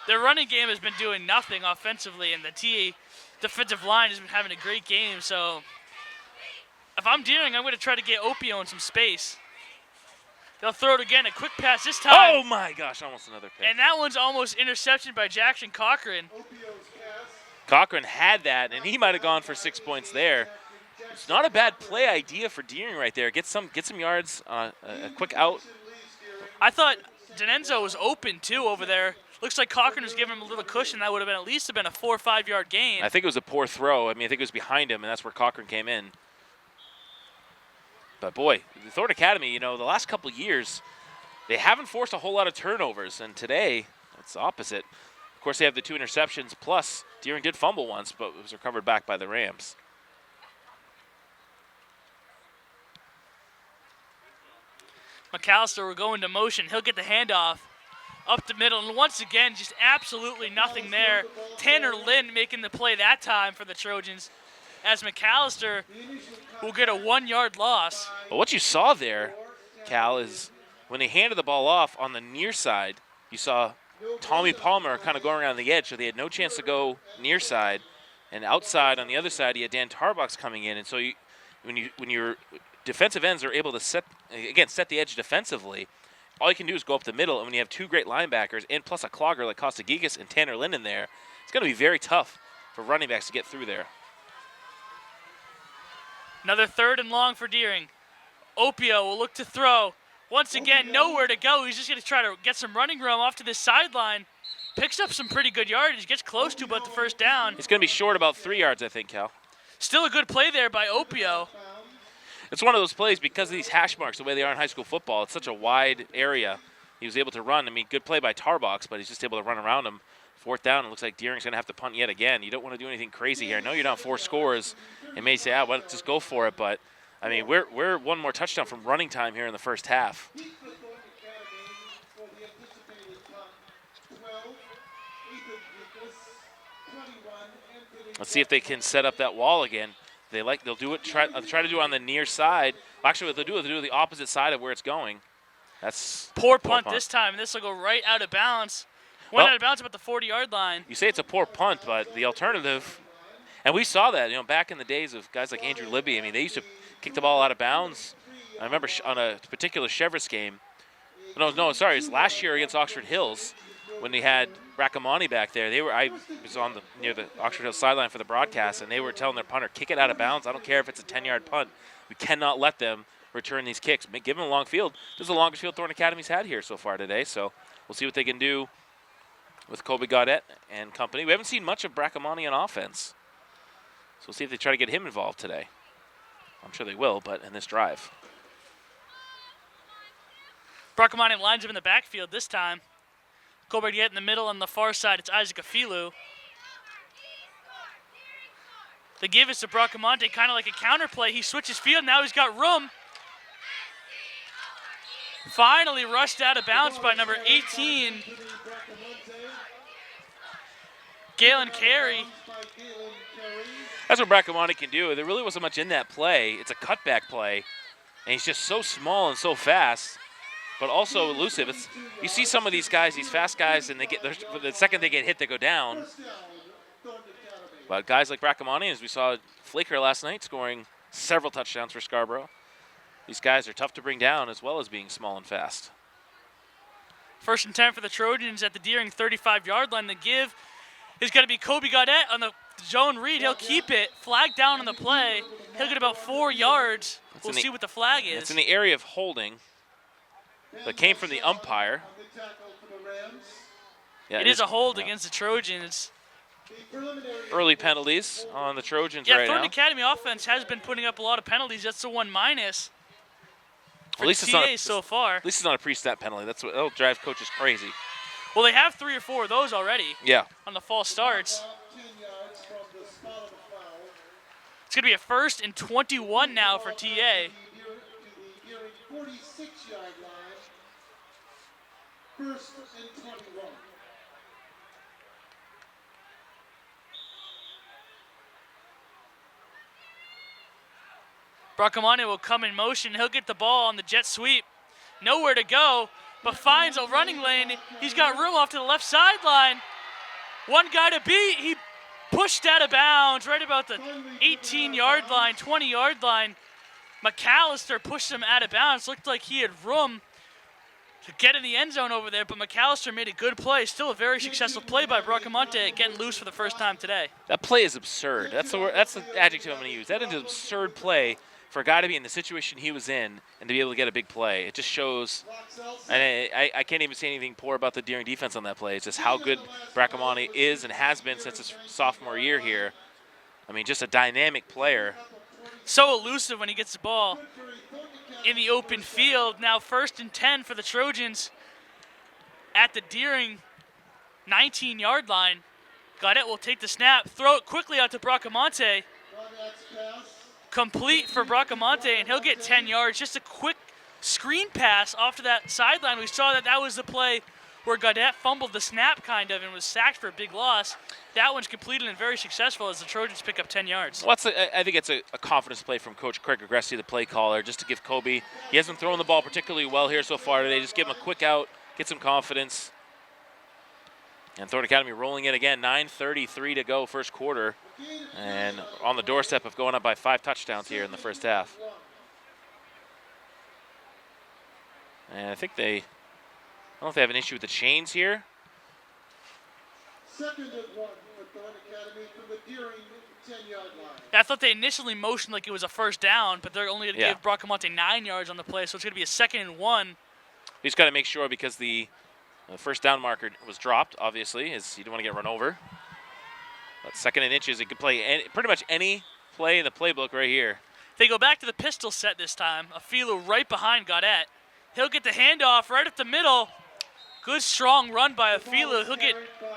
Their running game has been doing nothing offensively, and the TA defensive line has been having a great game. So if I'm Deering, I'm going to try to get Opio in some space. They'll throw it again, a quick pass this time. Oh, my gosh, almost another pick. And that one's almost interception by Jackson Cochran. Cochran had that, and he might have gone for 6 points there. It's not a bad play idea for Deering right there. Get some yards, a quick out. I thought Denenzo was open, too, over there. Looks like Cochran was giving him a little cushion. That would have been at least a 4 or 5 yard gain. I think it was a poor throw. I think it was behind him, and that's where Cochran came in. But, boy, the Thornton Academy, the last couple of years, they haven't forced a whole lot of turnovers. And today, it's the opposite. Of course, they have the 2 interceptions, plus Deering did fumble once, but it was recovered back by the Rams. McAllister will go into motion. He'll get the handoff up the middle. And once again, just absolutely nothing there. Tanner Lynn making the play that time for the Trojans, as McAllister will get a 1-yard loss. But what you saw there, Cal, is when they handed the ball off on the near side, you saw Tommy Palmer kind of going around the edge, so they had no chance to go near side. And outside on the other side, you had Dan Tarbox coming in. And so when your defensive ends are able to set the edge defensively, all you can do is go up the middle. And when you have 2 great linebackers and plus a clogger like Costa Gigas and Tanner Lynn in there, it's going to be very tough for running backs to get through there. Another 3rd and long for Deering. Opio will look to throw. Once again, nowhere to go. He's just going to try to get some running room off to this sideline. Picks up some pretty good yardage. Gets close to about the first down. It's going to be short about 3 yards, I think, Cal. Still a good play there by Opio. It's one of those plays because of these hash marks, the way they are in high school football. It's such a wide area. He was able to run. Good play by Tarbox, but he's just able to run around him. 4th down, it looks like Deering's going to have to punt yet again. You don't want to do anything crazy here. I know you're down 4 scores. They may say, well, just go for it. But, we're 1 more touchdown from running time here in the first half. Let's see if they can set up that wall again. They'll do it. Try to do it on the near side. Actually, what they'll do the opposite side of where it's going. That's poor punt this time. This will go right out of bounds. Out of bounds about the 40-yard line. You say it's a poor punt, but the alternative, and we saw that, back in the days of guys like Andrew Libby. They used to kick the ball out of bounds. I remember on a particular Chevrolet game. No, sorry, it was last year against Oxford Hills when they had Bracamonte back there. I was near the Oxford Hills sideline for the broadcast, and they were telling their punter, kick it out of bounds. I don't care if it's a 10-yard punt. We cannot let them return these kicks. Give them a long field. This is the longest field Thornton Academy's had here so far today, so we'll see what they can do with Kobe Gaudette and company. We haven't seen much of Bracamonte on offense. So we'll see if they try to get him involved today. I'm sure they will, but in this drive. Bracamonte lines up in the backfield this time. Goldberg to get in the middle on the far side. It's Isaac Afilu. The give is to Bracamonte, kind of like a counterplay. He switches field. Now he's got room. Finally rushed out of bounds by number 18, Galen Carey. That's what Bracamonte can do. There really wasn't much in that play. It's a cutback play, and he's just so small and so fast, but also elusive. You see some of these guys, these fast guys, and the second they get hit, they go down. But guys like Bracamonte, as we saw Flaker last night, scoring several touchdowns for Scarborough. These guys are tough to bring down as well as being small and fast. 1st and 10 for the Trojans at the Deering 35-yard line. The give is going to be Kobe Gaudette on the zone read. He'll keep it. Flag down on the play. He'll get about 4 yards. We'll see what the flag is. It's in the area of holding that came from the umpire. Yeah, it is a hold against the Trojans. Early penalties on the Trojans right now. Thornton Academy offense has been putting up a lot of penalties. That's the 1 minus. For at least TA so far. At least it's not a pre-snap penalty. That'll drive coaches crazy. Well, they have 3 or 4 of those already. Yeah. On the false starts. It's going to be a 1st and 21 now for TA. 46-yard line. 1st and 21. Bracamonte will come in motion. He'll get the ball on the jet sweep. Nowhere to go, but finds a running lane. He's got room off to the left sideline. 1 guy to beat. He pushed out of bounds right about the 18-yard line, 20-yard line. McAllister pushed him out of bounds. Looked like he had room to get in the end zone over there, but McAllister made a good play. Still a very successful play by Bracamonte, getting loose for the first time today. That play is absurd. That's the adjective I'm going to use. That is an absurd play for a guy to be in the situation he was in and to be able to get a big play. It just shows, and I can't even say anything poor about the Deering defense on that play. It's just how good Bracamonte is and has been since his sophomore year here. I mean, just a dynamic player. So elusive when he gets the ball in the open field. Now 1st and 10 for the Trojans at the Deering 19-yard line. Gaudette will take the snap, throw it quickly out to Bracamonte. Complete for Bracamonte, and he'll get 10 yards. Just a quick screen pass off to that sideline. We saw that was the play where Gaudette fumbled the snap kind of and was sacked for a big loss. That one's completed and very successful as the Trojans pick up 10 yards. Well, I think it's a confidence play from Coach Craig Agressi, the play caller, just to give Kobe. He hasn't thrown the ball particularly well here so far today. Just give him a quick out, get some confidence. And Thornton Academy rolling it again, 9:33 to go, first quarter. And on the doorstep of going up by 5 touchdowns here in the first half. And I don't know if they have an issue with the chains here. 2nd and 1 for Thornton Academy from the Deering 10-yard line. I thought they initially motioned like it was a 1st down, but they're only going to give Bracamonte 9 yards on the play, so it's going to be a 2nd and 1. He's got to make sure because the 1st down marker was dropped, obviously, as you don't want to get run over. But 2nd and inches, he could play pretty much any play in the playbook right here. They go back to the pistol set this time. Afilu right behind Gaudette. He'll get the handoff right up the middle. Good strong run by Afilu. He'll get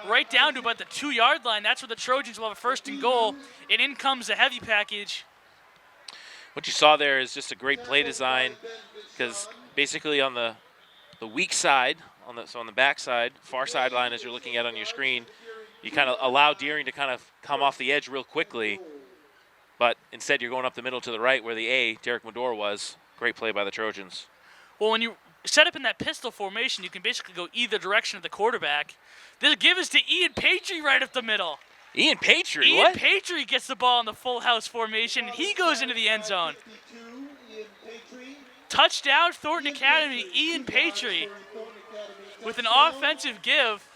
right down to about the 2-yard line. That's where the Trojans will have a 1st and goal. And in comes the heavy package. What you saw there is just a great play design because basically on the weak side, on the back side, far sideline as you're looking at on your screen, you kind of allow Deering to kind of come off the edge real quickly, but instead you're going up the middle to the right where the Derek Medor was. Great play by the Trojans. Well, when you set up in that pistol formation, you can basically go either direction of the quarterback. The give is to Ian Patry right up the middle. Ian Patry, Ian Patry gets the ball in the full house formation, and he goes into the end zone. Touchdown, Thornton Academy, Ian Patry with an offensive give.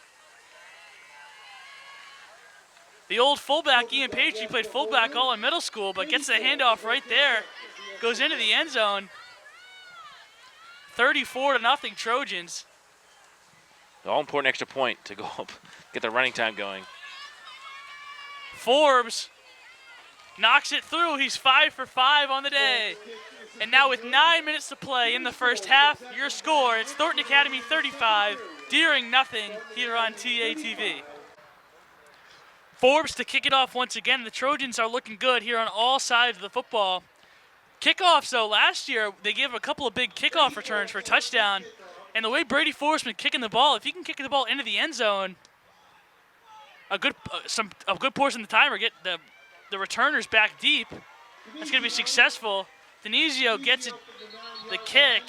The old fullback, Ian Patry, played fullback all in middle school, but gets the handoff right there. Goes into the end zone. 34-0 Trojans. The all-important extra point to go up, get the running time going. Forbes Knocks it through. He's 5 for 5 on the day. And now with 9 minutes to play in the first half, your score, it's Thornton Academy 35, Deering nothing here on TATV. Forbes to kick it off once again. The Trojans are looking good here on all sides of the football. Kickoffs, though, last year, they gave a couple of big kickoff returns for a touchdown. And the way Brady Forbes been kicking the ball, if he can kick the ball into the end zone, a good portion of the time, or get the returners back deep, that's going to be successful. Denisio gets it, the kick.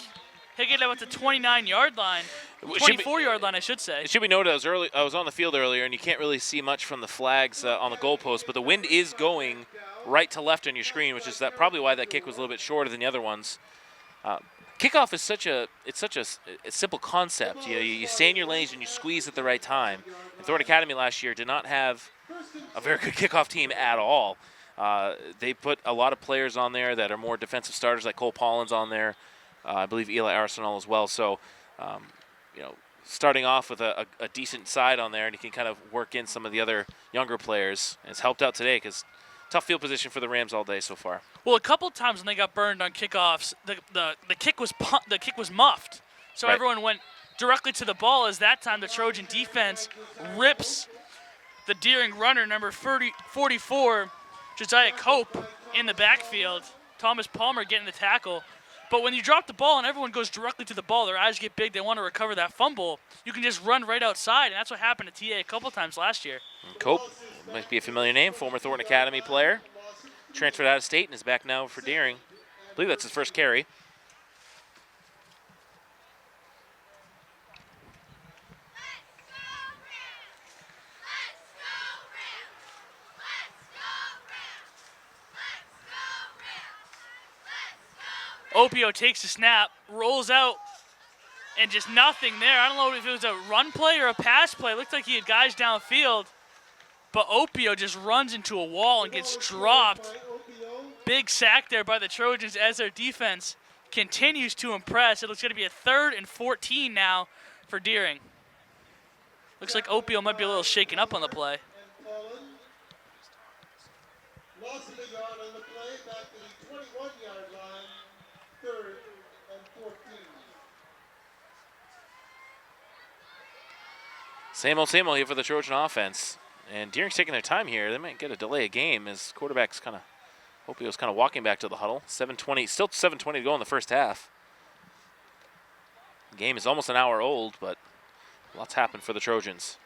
He'll get it about the 29-yard line. 24-yard line, I should say. It should be noted, I was on the field earlier, and you can't really see much from the flags on the goalpost, but the wind is going right to left on your screen, which is probably why that kick was a little bit shorter than the other ones. Kickoff is such a simple concept. You stay in your lanes and you squeeze at the right time. And Thornton Academy last year did not have a very good kickoff team at all. They put a lot of players on there that are more defensive starters, like Cole Pollins on there. I believe Eli Arsenal as well. So, starting off with a decent side on there, and you can kind of work in some of the other younger players. And it's helped out today because tough field position for the Rams all day so far. Well, a couple of times when they got burned on kickoffs, the kick was muffed, so right. Everyone went directly to the ball. As that time, the Trojan defense rips the Deering runner, number 44, Josiah Cope, in the backfield. Thomas Palmer getting the tackle. But when you drop the ball and everyone goes directly to the ball, their eyes get big, they want to recover that fumble, you can just run right outside, and that's what happened to TA a couple times last year. And Cope might be a familiar name, former Thornton Academy player. Transferred out of state and is back now for Deering. I believe that's his first carry. Opio takes the snap, rolls out, and just nothing there. I don't know if it was a run play or a pass play. It looked like he had guys downfield, but Opio just runs into a wall and gets dropped. Big sack there by the Trojans as their defense continues to impress. It looks going to be a 3rd and 14 now for Deering. Looks like Opio might be a little shaken up on the play. Lost a yard on the play, back to the 21-yard line, 3rd and 14. Same old here for the Trojan offense. And Deering's taking their time here. They might get a delay of game as quarterback's Opio's kind of walking back to the huddle. 7:20, still 7:20 to go in the first half. The game is almost an hour old, but lots happened for the Trojans.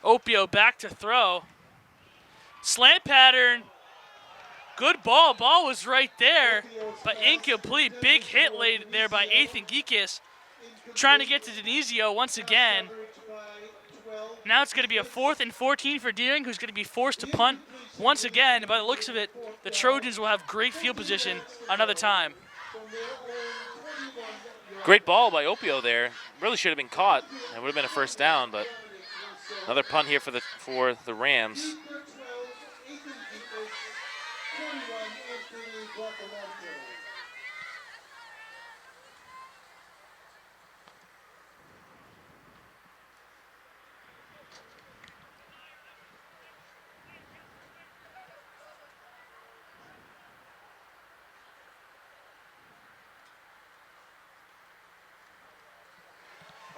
Opio back to throw. Slant pattern. Good ball. Ball was right there, but incomplete. Big hit laid there by Ethan Geekus. Trying to get to Denisio once again. Now it's going to be a 4th and 14 for Deering, who's going to be forced to punt once again. By the looks of it, the Trojans will have great field position another time. Great ball by Opio there. Really should have been caught. It would have been a first down, but another punt here for the Rams.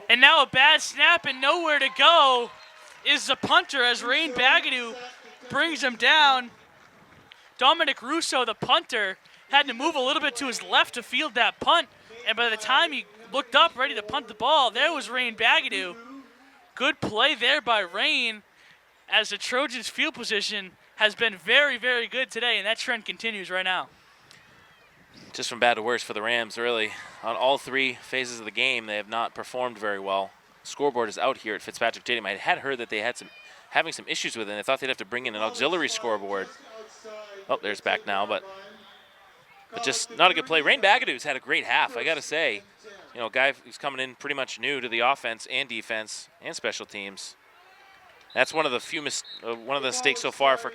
And now a bad snap and nowhere to go is the punter as Rain Bagadoo brings him down. Dominic Russo, the punter, had to move a little bit to his left to field that punt. And by the time he looked up ready to punt the ball, there was Rain Bagadoo. Good play there by Rain as the Trojans' field position has been very, very good today, and that trend continues right now. Just from bad to worse for the Rams, really. On all 3 phases of the game, they have not performed very well. Scoreboard is out here at Fitzpatrick Stadium. I had heard that they had having some issues with it, and I thought they'd have to bring in an auxiliary scoreboard. Oh, there's back now, but just not a good play. Rain Bagadoo's had a great half, I got to say. A guy who's coming in pretty much new to the offense and defense and special teams. That's one of the few one of the mistakes so far for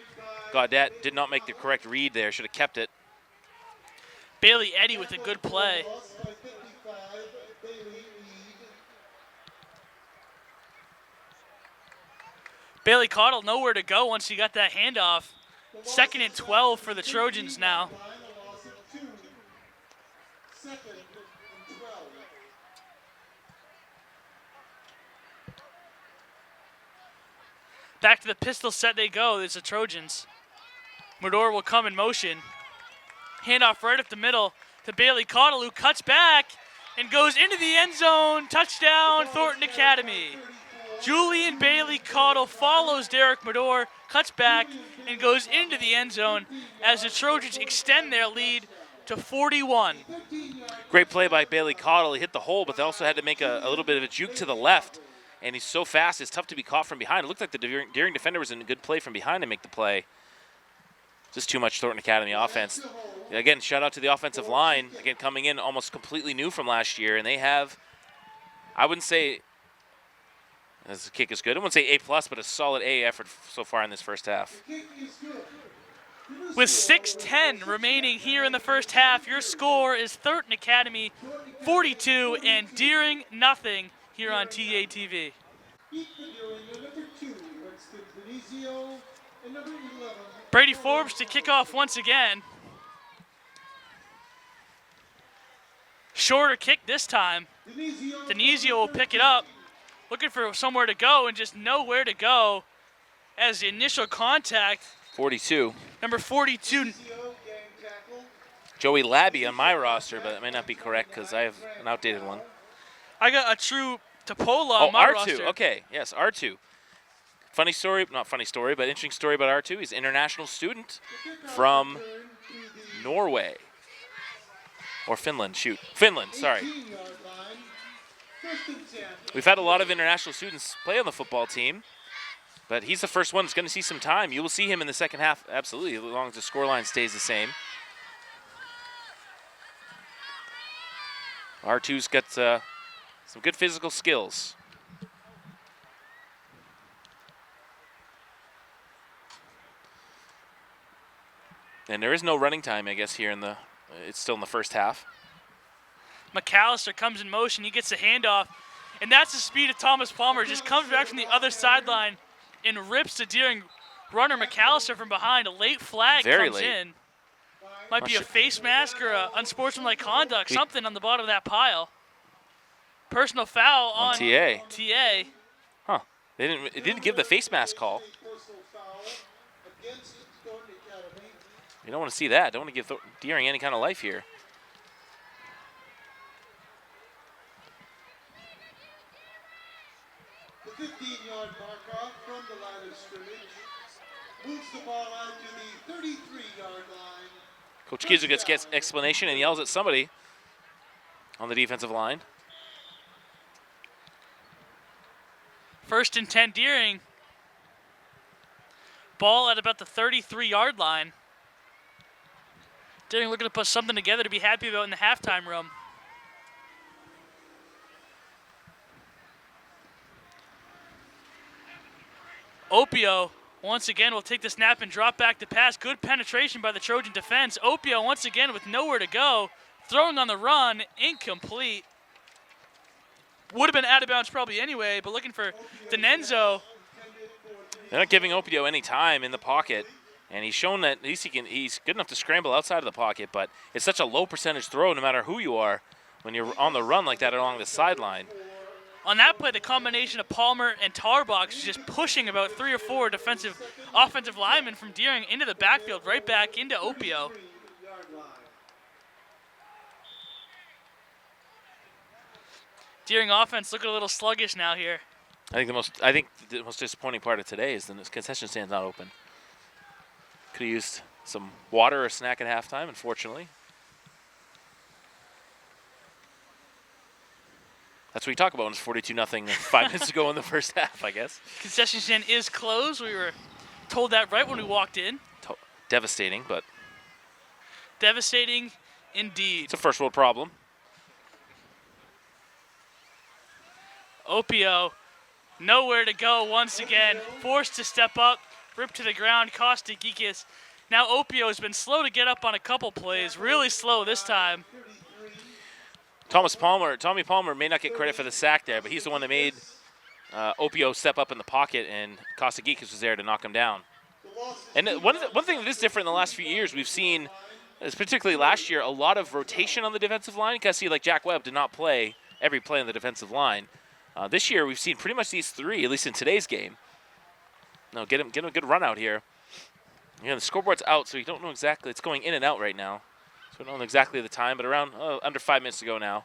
Gaudette. Did not make the correct read there. Should have kept it. Bailey Eddy with a good play. Lost by 55, Bailey Bailey Caudle nowhere to go once he got that handoff. 2nd and 12 for the Trojans now. A loss of 2. 2nd and 12. Back to the pistol set they go. It's the Trojans. Medor will come in motion. Handoff right up the middle to Bailey Caudle, who cuts back and goes into the end zone. Touchdown, Thornton Academy. Julian Bailey Caudle follows Derek Medor, cuts back, and goes into the end zone as the Trojans extend their lead to 41. Great play by Bailey Caudle. He hit the hole, but they also had to make a little bit of a juke to the left. And he's so fast, it's tough to be caught from behind. It looked like the Deering defender was in a good play from behind to make the play. Just too much Thornton Academy offense. Again, shout out to the offensive line. Again, coming in almost completely new from last year. And they have, I wouldn't say, as the kick is good, I wouldn't say A+, but a solid A effort so far in this first half. With 6:10 remaining here in the first half, your score is Thornton Academy 42 and Deering nothing here on TATV. Brady Forbes to kick off once again. Shorter kick this time. Denizio will pick it up, looking for somewhere to go and just nowhere to go as the initial contact. 42. Number 42. Joey Labby on my roster, but that may not be correct because I have an outdated one. I got a true Topola on my R2. roster. Okay, yes, R2. Funny story, not funny story, but interesting story about R2. He's an international student from Norway. Or Finland, shoot. Finland, sorry. We've had a lot of international students play on the football team, but he's the first one that's going to see some time. You will see him in the second half, absolutely, as long as the scoreline stays the same. R2's got some good physical skills. And there is no running time, I guess, here it's still in the first half. McAllister comes in motion. He gets the handoff. And that's the speed of Thomas Palmer. Just comes back from the other sideline and rips the Deering runner McAllister from behind. A late flag comes in. Might be a face mask or a unsportsmanlike conduct, something on the bottom of that pile. Personal foul on TA. TA. Huh. It didn't give the face mask call. You don't want to see that. Don't want to give Deering any kind of life here. The 15-yard mark-off from the line of scrimmage moves the ball out to the 33-yard line. Coach Kizu gets explanation and yells at somebody on the defensive line. 1st and 10 Deering. Ball at about the 33-yard line. Deering looking to put something together to be happy about in the halftime room. Opio once again will take the snap and drop back to pass. Good penetration by the Trojan defense. Opio once again with nowhere to go. Throwing on the run, incomplete. Would have been out of bounds probably anyway, but looking for Denenzo. They're not giving Opio any time in the pocket. And he's shown that at least he's good enough to scramble outside of the pocket, but it's such a low percentage throw no matter who you are when you're on the run like that along the sideline. On that play, the combination of Palmer and Tarbox just pushing about 3 or 4 offensive linemen from Deering into the backfield, right back into Opio. Deering offense looking a little sluggish now here. I think the most disappointing part of today is the concession stand's not open. Could have used some water or a snack at halftime, unfortunately. That's what we talk about when it's 42-0 5 minutes ago in the first half, I guess. Concession stand is closed. We were told that right when we walked in. Devastating, but... Devastating indeed. It's a first world problem. Opio, nowhere to go once again. Forced to step up. Ripped to the ground, Costa Geekis. Now Opio has been slow to get up on a couple plays, really slow this time. Tommy Palmer may not get credit for the sack there, but he's the one that made Opio step up in the pocket, and Kosagikis was there to knock him down. And one thing that is different in the last few years, we've seen, particularly last year, a lot of rotation on the defensive line. You can see like Jack Webb did not play every play on the defensive line. This year, we've seen pretty much these three, at least in today's game. No, get him a good run out here. The scoreboard's out, so you don't know exactly. It's going in and out right now. So we don't know exactly the time, but around under 5 minutes to go now.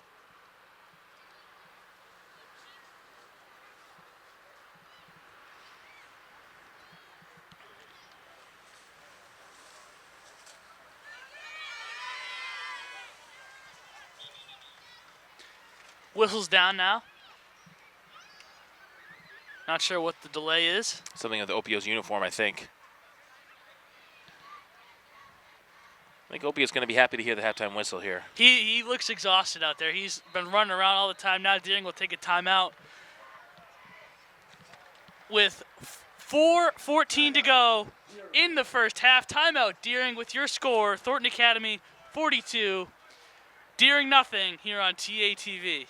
Whistle's down now. Not sure what the delay is. Something of the Opio's uniform, I think. I think Opio's going to be happy to hear the halftime whistle here. He looks exhausted out there. He's been running around all the time. Now Deering will take a timeout. With 4:14 to go in the first half. Timeout, Deering, with your score. Thornton Academy 42. Deering nothing here on TATV.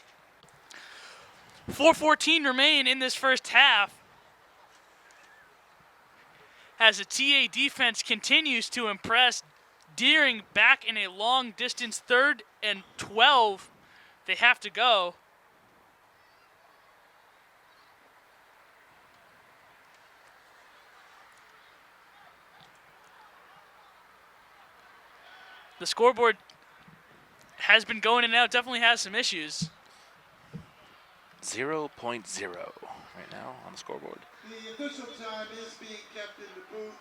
4:14 remain in this first half as the TA defense continues to impress. Deering back in a long distance, 3rd and 12. They have to go. The scoreboard has been going in and out, definitely has some issues. 0.0 right now on the scoreboard. The official time is being kept in the booth.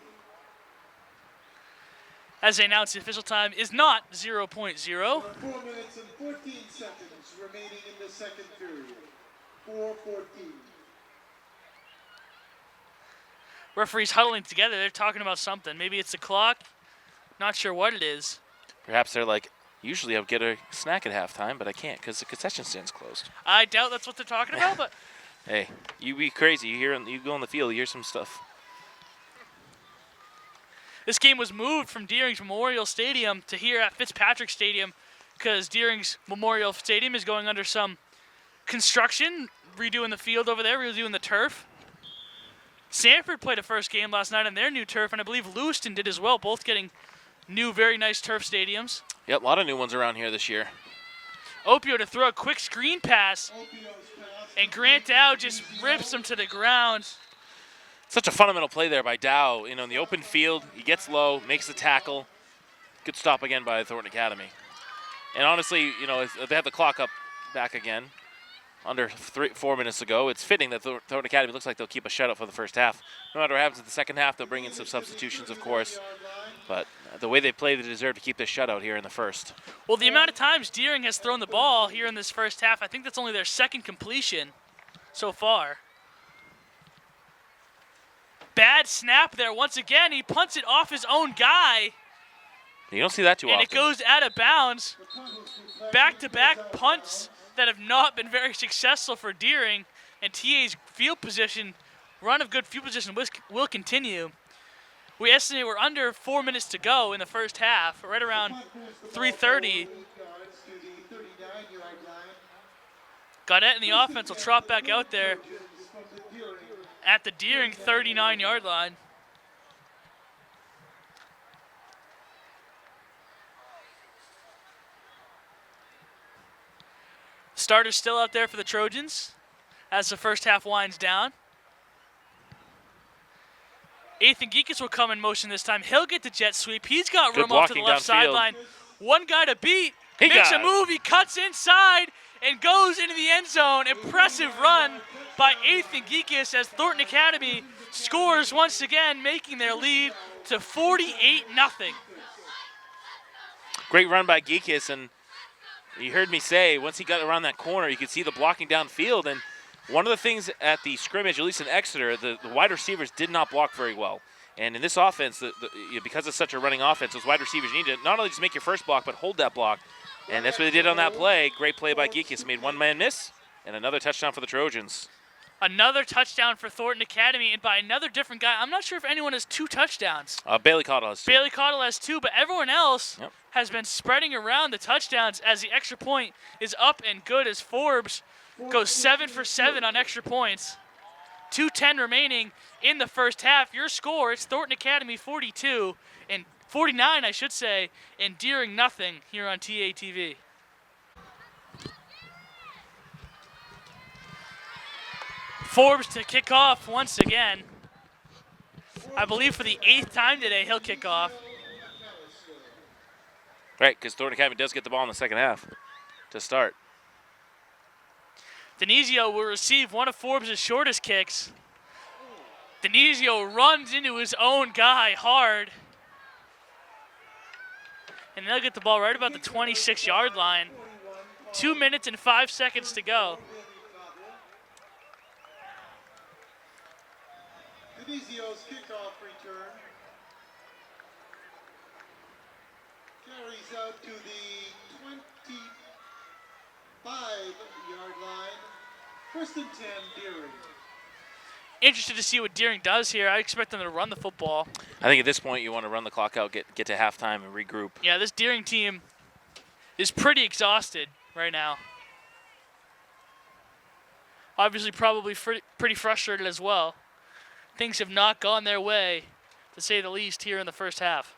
As they announce, the official time is not 0.0. There are 4 minutes and 14 seconds remaining in the second period. 4:14. Referees huddling together. They're talking about something. Maybe it's the clock. Not sure what it is. Perhaps they're like, usually I would get a snack at halftime, but I can't because the concession stand's closed. I doubt that's what they're talking about, but Hey, you be crazy. You go on the field, you hear some stuff. this game was moved from Deering's Memorial Stadium to here at Fitzpatrick Stadium because Deering's Memorial Stadium is going under some construction, redoing the field over there, redoing the turf. Sanford played a first game last night on their new turf, and I believe Lewiston did as well, both getting new, very nice turf stadiums. Yep, a lot of new ones around here this year. Opio to throw a quick screen pass, and Grant Dow just rips him to the ground. Such a fundamental play there by Dow. In the open field, he gets low, makes the tackle. Good stop again by Thornton Academy. And honestly, if they have the clock up back again, under 4 minutes to go, it's fitting that Thornton Academy looks like they'll keep a shutout for the first half. No matter what happens in the second half, they'll bring in some substitutions, of course. But the way they play, they deserve to keep this shutout here in the first. Well, the amount of times Deering has thrown the ball here in this first half, I think that's only their second completion so far. Bad snap there once again. He punts it off his own guy. You don't see that too often. And it goes out of bounds. Back-to-back punts that have not been very successful for Deering. And TA's field position, run of good field position will continue. We estimate we're under 4 minutes to go in the first half, right around 3:30. Gaudette and the offense will trot back out there at the Deering 39-yard line. Starters still out there for the Trojans as the first half winds down. Ethan Geekus will come in motion this time. He'll get the jet sweep. He's got room off to the left sideline. One guy to beat. Makes a move. He cuts inside and goes into the end zone. Impressive run by Ethan Geekus as Thornton Academy scores once again, making their lead to 48-0. Great run by Geekus, and you heard me say, once he got around that corner, you could see the blocking downfield. And one of the things at the scrimmage, at least in Exeter, the wide receivers did not block very well. And in this offense, because it's such a running offense, those wide receivers need to not only just make your first block, but hold that block. And that's what they did on that play. Great play by Geekus. Made one man miss, and another touchdown for the Trojans. Another touchdown for Thornton Academy, and by another different guy. I'm not sure if anyone has 2 touchdowns. Bailey Caudill has 2. Bailey Caudill has 2, but everyone else has been spreading around the touchdowns as the extra point is up and good as Forbes goes 7 for 7 on extra points. 2:10 remaining in the first half. Your score, it's Thornton Academy 42, and 49, I should say, and Deering nothing here on TATV. Forbes to kick off once again. I believe for the 8th time today, he'll kick off. Right, because Thornton Academy does get the ball in the second half to start. Denizio will receive one of Forbes' shortest kicks. Denizio runs into his own guy hard. And they'll get the ball right about the 26-yard line. 2 minutes and 5 seconds to go. Denizio's kickoff return carries out to the 25-yard line. First and 10, Deering. Interested to see what Deering does here. I expect them to run the football. I think at this point you want to run the clock out, get to halftime, and regroup. Yeah, this Deering team is pretty exhausted right now. Obviously, probably pretty frustrated as well. Things have not gone their way, to say the least, here in the first half.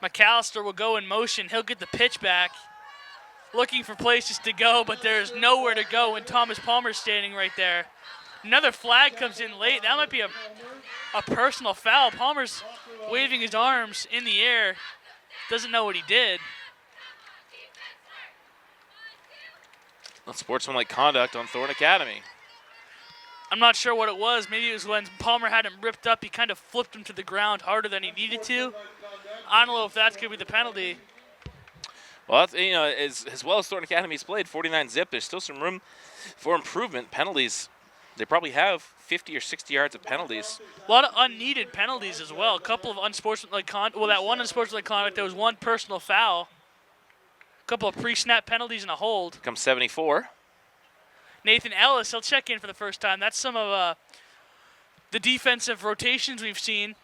McAllister will go in motion. He'll get the pitch back. Looking for places to go, but there's nowhere to go when Thomas Palmer's standing right there. Another flag comes in late. That might be a personal foul. Palmer's waving his arms in the air. Doesn't know what he did. Unsportsmanlike conduct on Thornton Academy. I'm not sure what it was. Maybe it was when Palmer had him ripped up. He kind of flipped him to the ground harder than he needed to. I don't know if that's going to be the penalty. Well, that's, as well as Thornton Academy's played, 49-zip, there's still some room for improvement. Penalties, they probably have 50 or 60 yards of penalties. A lot of unneeded penalties as well. A couple of unsportsmanlike conduct. Well, that one unsportsmanlike conduct, there was one personal foul. A couple of pre-snap penalties and a hold. Comes 74. Nathan Ellis, he'll check in for the first time. That's some of the defensive rotations we've seen.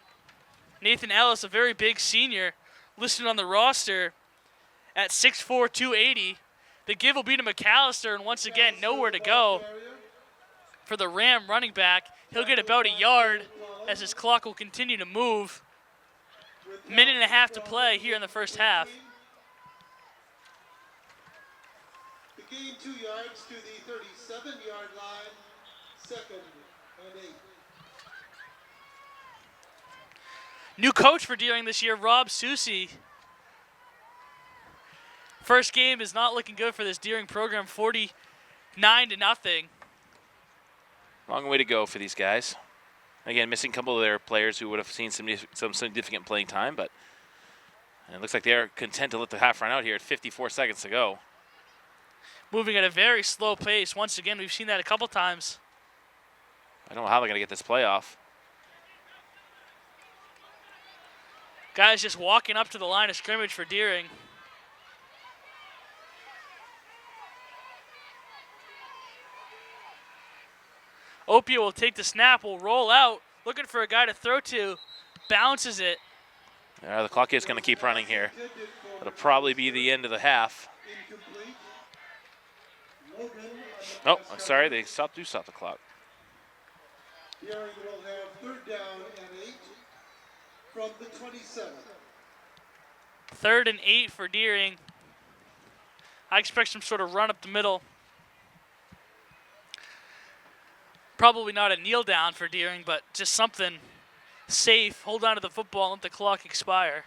Nathan Ellis, a very big senior, listed on the roster at 6'4", 280. The give will be to McAllister, and once again, nowhere to go for the Ram running back. He'll get about a yard as his clock will continue to move. Minute and a half to play here in the first half. The gain 2 yards to the 37-yard line. Second and 8. New coach for Deering this year, Rob Susi. First game is not looking good for this Deering program, 49-0. Long way to go for these guys. Again, missing a couple of their players who would have seen some significant playing time, but it looks like they're content to let the half run out here at 54 seconds to go. Moving at a very slow pace. Once again, we've seen that a couple times. I don't know how they're going to get this play off. Guys just walking up to the line of scrimmage for Deering. Opio will take the snap, will roll out, looking for a guy to throw to, bounces it. The clock is going to keep running here. It'll probably be the end of the half. Oh, I'm sorry, they stop the clock. Deering will have third down and 8 from the 27. 3rd and 8 for Deering. I expect some sort of run up the middle. Probably not a kneel down for Deering, but just something safe. Hold on to the football and let the clock expire.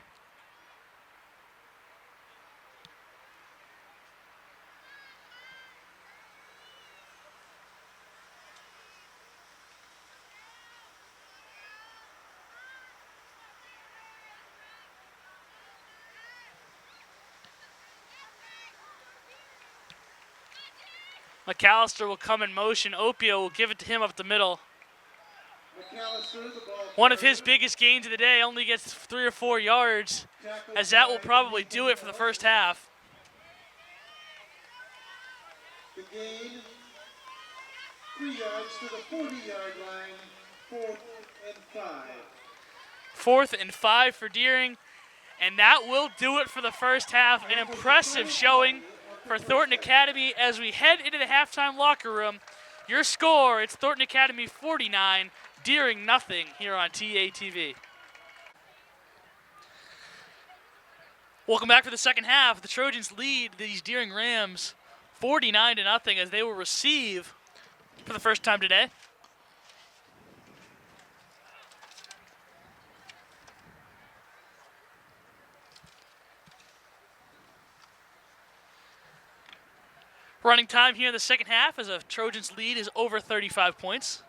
McAllister will come in motion. Opio will give it to him up the middle. One of his biggest gains of the day, only gets 3 or 4 yards, as that will probably do it for the first half. The gain, 3 yards to the 40-yard line, 4th and 5. 4th and 5 for Deering. And that will do it for the first half. An impressive showing for Thornton Academy as we head into the halftime locker room. Your score, it's Thornton Academy 49, Deering nothing here on TATV. Welcome back for the second half. The Trojans lead these Deering Rams 49-0 as they will receive for the first time today. Running time here in the second half as a Trojans lead is over 35 points.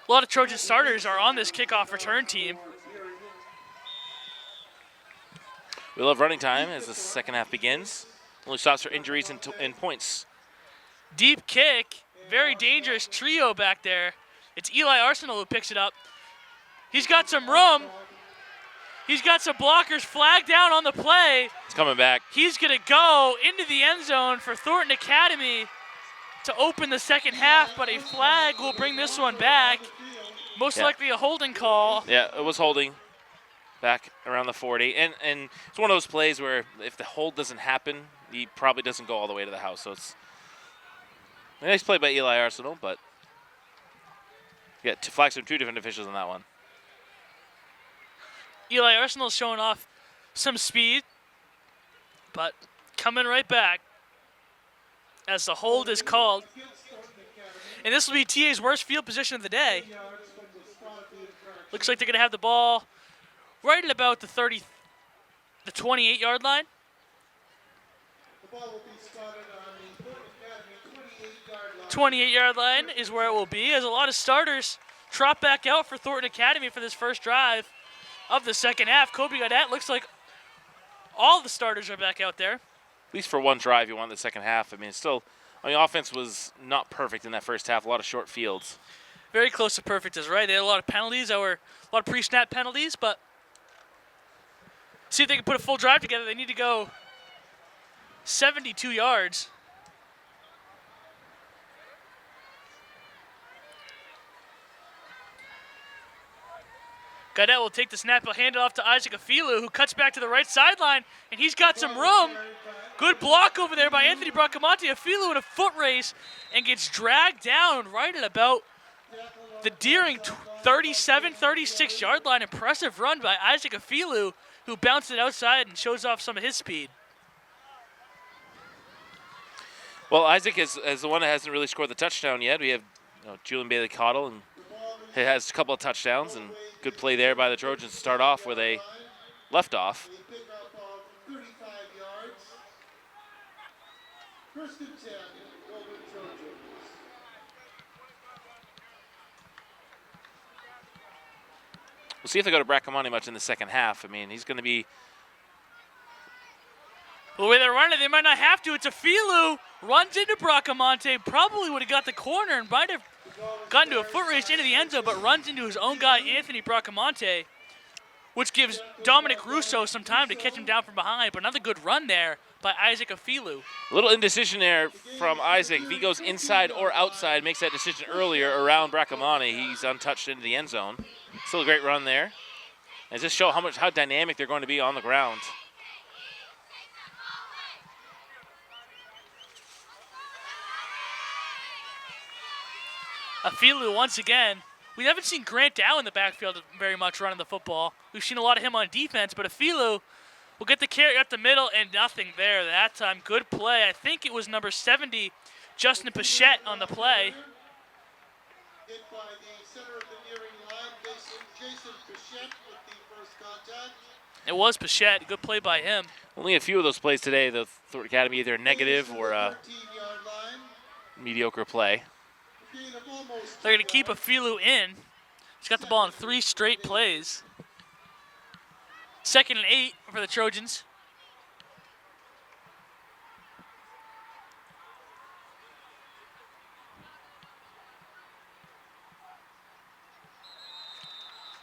A lot of Trojan starters are on this kickoff return team. We love running time as the second half begins. Only stops for injuries and points. Deep kick, very dangerous trio back there. It's Eli Arsenal who picks it up. He's got some room. He's got some blockers, flag down on the play. It's coming back. He's going to go into the end zone for Thornton Academy to open the second half, but a flag will bring this one back. Most likely a holding call. Yeah, it was holding back around the 40. And it's one of those plays where if the hold doesn't happen, he probably doesn't go all the way to the house. So it's a nice play by Eli Arsenal, but flags from two different officials on that one. Eli Arsenal showing off some speed, but coming right back as the hold is called. And this will be TA's worst field position of the day. Looks like they're going to have the ball right at about the 28-yard line. The ball will be spotted on the Thornton Academy 28-yard line is where it will be, as a lot of starters trot back out for Thornton Academy for this first drive of the second half. Kobe Gaudet looks like all the starters are back out there. At least for one drive, you won the second half. I mean, offense was not perfect in that first half. A lot of short fields. Very close to perfect is right. They had a lot of penalties. There were a lot of pre-snap penalties, but see if they can put a full drive together. They need to go 72 yards. Gaudet will take the snap. He'll hand it off to Isaac Afilu, who cuts back to the right sideline, and he's got some room. Good block over there by Anthony Bracamonte. Afilu in a foot race and gets dragged down right at about the Deering 37, 36-yard line. Impressive run by Isaac Afilu, who bounced it outside and shows off some of his speed. Well, Isaac is the one that hasn't really scored the touchdown yet. We have Julian Bailey-Cottle, and he has a couple of touchdowns, and good play there by the Trojans to start off where they left off. pick up of 35 yards. First and 10, Golden Trojans. We'll see if they go to Bracamonte much in the second half. I mean, he's going to be... The way they're running, they might not have to. It's Afilu, runs into Bracamonte, probably would have got the corner and might have gotten to a foot race into the end zone, but runs into his own guy, Anthony Bracamonte, which gives Dominic Russo some time to catch him down from behind. But another good run there by Isaac Afilu. A little indecision there from Isaac. If he goes inside or outside, makes that decision earlier around Bracamonte, he's untouched into the end zone. Still a great run there. And just show how dynamic they're going to be on the ground. Afilu once again. We haven't seen Grant Dow in the backfield very much running the football. We've seen a lot of him on defense, but Afilu will get the carry up the middle and nothing there that time. Good play. I think it was number 70, Justin Pichette, on the play. Hit by the center of the nearing line, Jason Pichette with the first contact. It was Pichette. Good play by him. Only a few of those plays today, the Thornton Academy, either negative or a 13-yard line. mediocre play. Gain of almost They're going to keep Afilu in. He's got the ball in 3 straight plays. 2nd and 8 for the Trojans.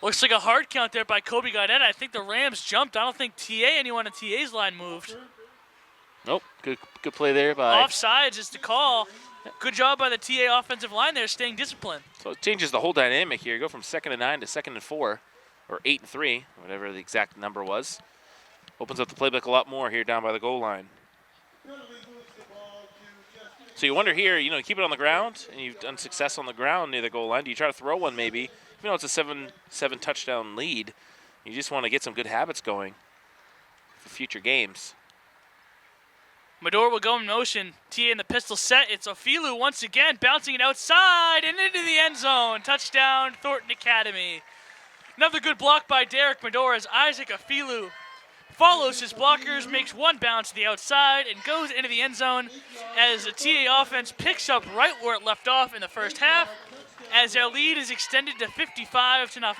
Looks like a hard count there by Kobe Gaudet. I think the Rams jumped. I don't think anyone on TA's line moved. Nope, good play there by... Offsides is the call. Good job by the TA offensive line there, staying disciplined. So it changes the whole dynamic here. You go from 2nd and 9 to 2nd and 4, or 8 and 3, whatever the exact number was. Opens up the playbook a lot more here down by the goal line. So you wonder here, you know, keep it on the ground, and you've done success on the ground near the goal line. Do you try to throw one maybe? Even though it's a 7 touchdown lead, you just want to get some good habits going for future games. Medor will go in motion. TA in the pistol set. It's Ofilu once again, bouncing it outside and into the end zone. Touchdown, Thornton Academy. Another good block by Derek Medor as Isaac Ofilu follows his blockers, makes one bounce to the outside, and goes into the end zone as the TA offense picks up right where it left off in the first half as their lead is extended to 55-0.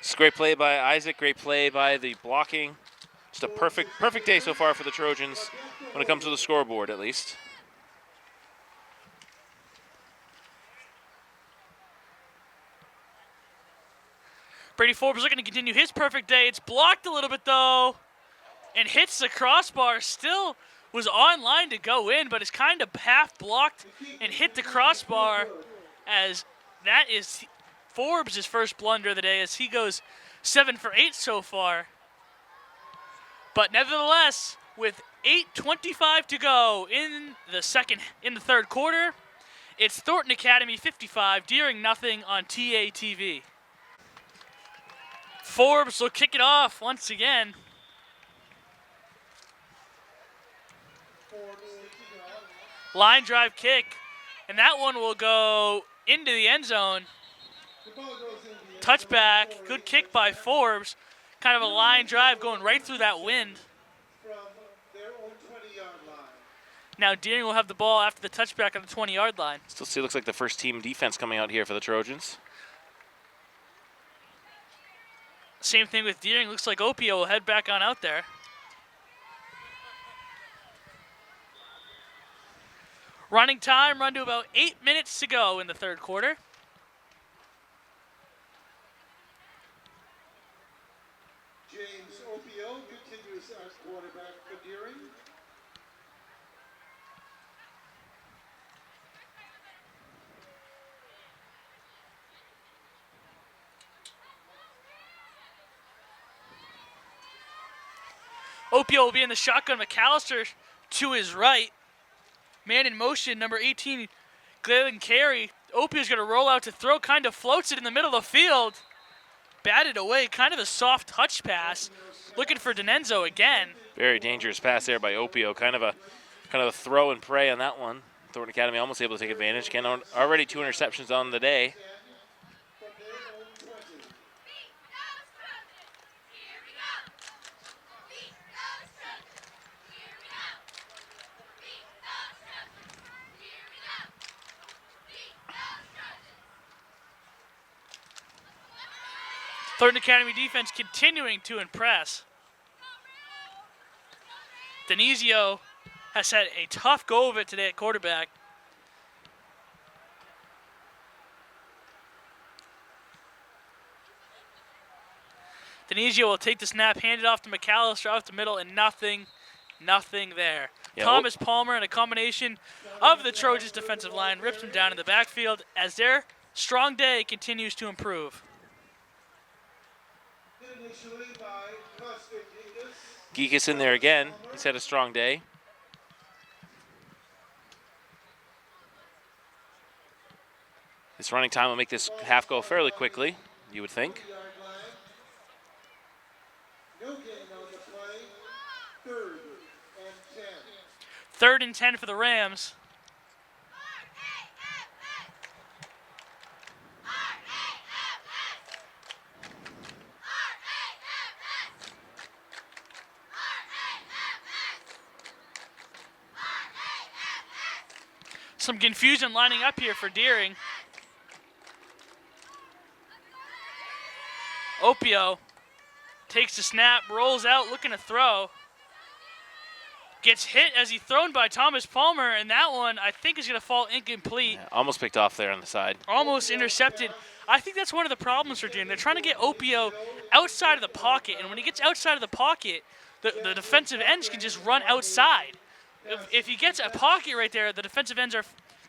It's a great play by Isaac, great play by the blocking. Just a perfect day so far for the Trojans when it comes to the scoreboard, at least. Brady Forbes looking to continue his perfect day. It's blocked a little bit, though, and hits the crossbar. Still was on line to go in, but it's kind of half blocked and hit the crossbar, as that is Forbes' first blunder of the day as he goes 7 for 8 so far. But nevertheless, with 8:25 to go in the third quarter, it's Thornton Academy 55, Deering nothing on TA TV. Forbes will kick it off once again. Line drive kick, and that one will go into the end zone. Touchback, good kick by Forbes. Kind of a line drive going right through that wind. Now Deering will have the ball after the touchback on the 20-yard line. Still looks like the first team defense coming out here for the Trojans. Same thing with Deering. Looks like Opio will head back on out there. Running time, run to about 8 minutes to go in the third quarter. James Opio continues as quarterback for Deering. Opio will be in the shotgun. McAllister to his right. Man in motion, number 18, Galen Carey. Opio's going to roll out to throw, kind of floats it in the middle of the field. Batted away, kind of a soft touch pass. Looking for Denenzo again. Very dangerous pass there by Opio. Kind of a throw and pray on that one. Thornton Academy almost able to take advantage. Already 2 interceptions on the day. Thornton Academy defense continuing to impress. Denizio has had a tough go of it today at quarterback. Denizio will take the snap, hand it off to McAllister out the middle, and nothing there. Yeah, Thomas Palmer and a combination of the Trojans defensive line rips him down in the backfield as their strong day continues to improve. Geekus in there again. He's had a strong day. This running time will make this half go fairly quickly, you would think. No gain on the play. 3rd and 10. 3rd and 10 for the Rams. Some confusion lining up here for Deering. Opio takes the snap, rolls out, looking to throw. Gets hit as he's thrown by Thomas Palmer, and that one I think is going to fall incomplete. Yeah, almost picked off there on the side. Almost intercepted. I think that's one of the problems for Deering. They're trying to get Opio outside of the pocket, and when he gets outside of the pocket, the defensive ends can just run outside. if he gets a pocket right there, the defensive ends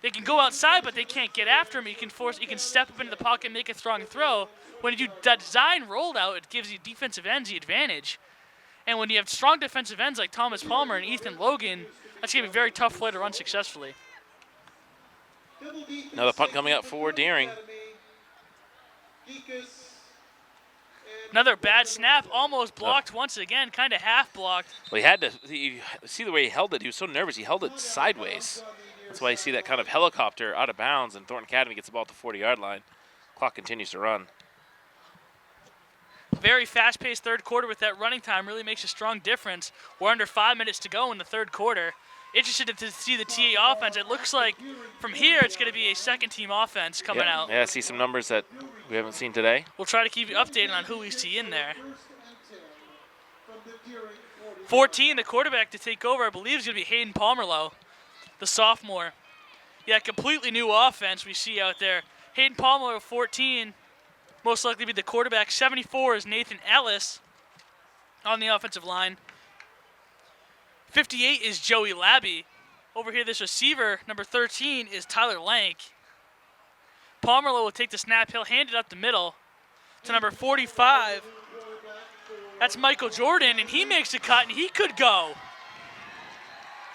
they can go outside, but they can't get after him. You can step up into the pocket and make a strong throw. When you do that design rolled out, it gives you defensive ends the advantage. And when you have strong defensive ends like Thomas Palmer and Ethan Logan, that's going to be a very tough play to run successfully. Another punt coming up for Deering. Another bad snap, almost blocked once again, kind of half blocked. Well, he had to see the way he held it. He was so nervous. He held it sideways. That's why you see that kind of helicopter out of bounds, and Thornton Academy gets the ball at the 40-yard line. Clock continues to run. Very fast-paced third quarter with that running time really makes a strong difference. We're under 5 minutes to go in the third quarter. Interested to see the TA offense. It looks like from here it's going to be a second-team offense coming out. Yeah, I see some numbers that we haven't seen today. We'll try to keep you updated on who we see in there. 14, the quarterback to take over, I believe, is going to be Hayden Palmerlow, the sophomore. Yeah, completely new offense we see out there. Hayden Palmerlow, 14, most likely be the quarterback. 74 is Nathan Ellis on the offensive line. 58 is Joey Labby. Over here, this receiver, number 13, is Tyler Lank. Palmerlow will take the snap. He'll hand it up the middle to number 45. That's Michael Jordan, and he makes a cut, and he could go.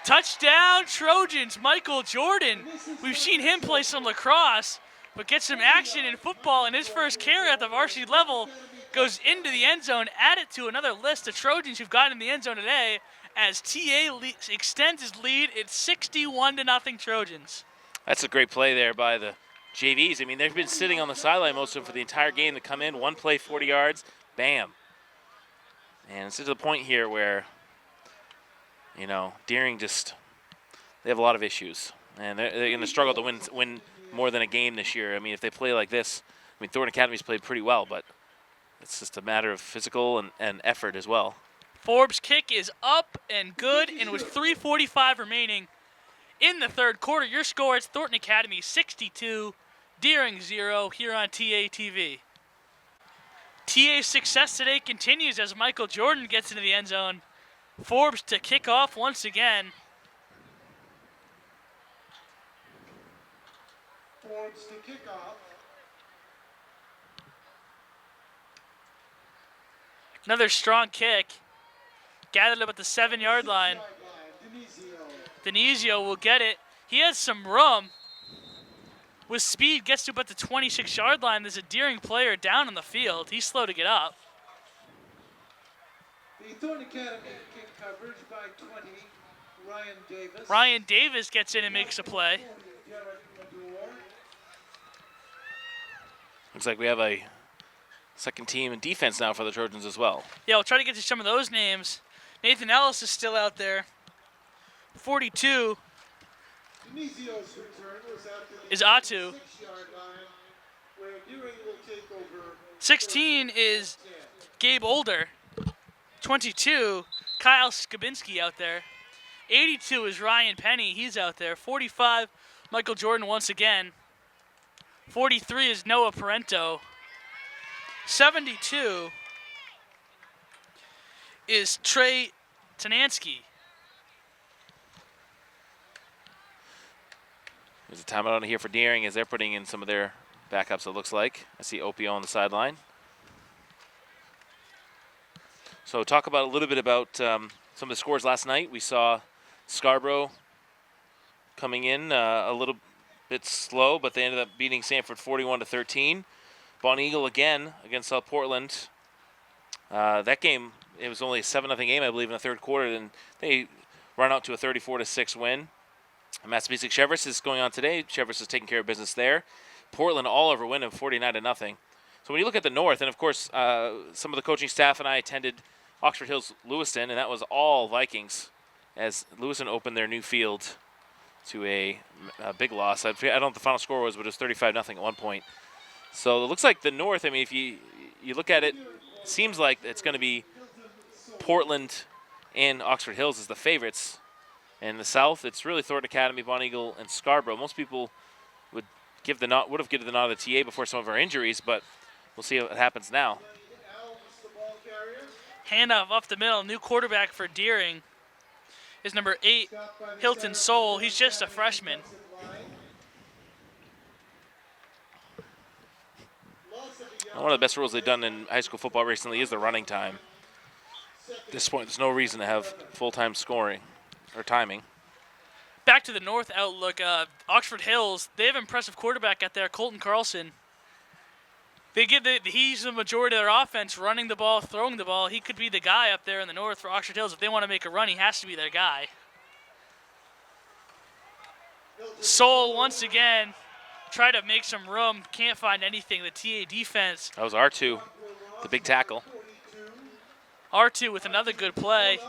Touchdown, Trojans, Michael Jordan. We've seen him play some lacrosse, but get some action in football, and his first carry at the varsity level goes into the end zone. Add it to another list of Trojans who've gotten in the end zone today as TA extends his lead. It's 61-0 Trojans. That's a great play there by the JVs. I mean, they've been sitting on the sideline most of them for the entire game to come in. One play, 40 yards, bam. And it's to the point here where, you know, Deering they have a lot of issues. And they're going to struggle to win more than a game this year. I mean, if they play like this, I mean, Thornton Academy's played pretty well, but it's just a matter of physical and effort as well. Forbes' kick is up and good, and with 3:45 remaining in the third quarter, your score is Thornton Academy 62, Deering 0 here on TA TV. TA's success today continues as Michael Jordan gets into the end zone. Forbes to kick off once again. Forbes to kick off. Another strong kick. Gathered up at the 7-yard line. Denizio will get it. He has some room. With speed, gets to about the 26-yard line. There's a Deering player down on the field. He's slow to get up. The Thornton Academy kick coverage by 20, Ryan Davis. Ryan Davis gets in and makes a play. Looks like we have a second team in defense now for the Trojans as well. Yeah, we'll try to get to some of those names. Nathan Ellis is still out there. 42 is Atu. 16 is Gabe Older. 22, Kyle Skabinski out there. 82 is Ryan Penny. He's out there. 45, Michael Jordan once again. 43 is Noah Parento. 72 is Trey Tanansky. There's a timeout on here for Deering as they're putting in some of their backups, it looks like. I see Opio on the sideline. So talk about a little bit about some of the scores last night. We saw Scarborough coming in a little bit slow, but they ended up beating Sanford 41-13. Bon Eagle again against South Portland. That game, it was only a 7-0 game, I believe, in the third quarter. Then they run out to a 34-6 win. Massabesic Chevrolet is going on today. Chevrolet is taking care of business there. Portland all over Wyndham 49-0. So when you look at the North, and of course, some of the coaching staff and I attended Oxford Hills Lewiston, and that was all Vikings, as Lewiston opened their new field to a big loss. I don't know what the final score was, but it was 35-0 at one point. So it looks like the North, I mean, if you look at it, it seems like it's going to be Portland and Oxford Hills as the favorites. And the South, it's really Thornton Academy, Bon Eagle, and Scarborough. Most people would have given the nod to the TA before some of our injuries, but we'll see what happens now. Handoff up the middle, new quarterback for Deering is number 8, Hilton Soul. He's just a freshman. One of the best rules they've done in high school football recently is the running time. At this point, there's no reason to have full-time scoring or timing. Back to the North outlook, Oxford Hills, they have an impressive quarterback out there, Colton Carlson. He's the majority of their offense, running the ball, throwing the ball. He could be the guy up there in the North for Oxford Hills. If they want to make a run, he has to be their guy. Soul, once again, try to make some room. Can't find anything. The TA defense. That was R2, the big tackle. R2 with another good play.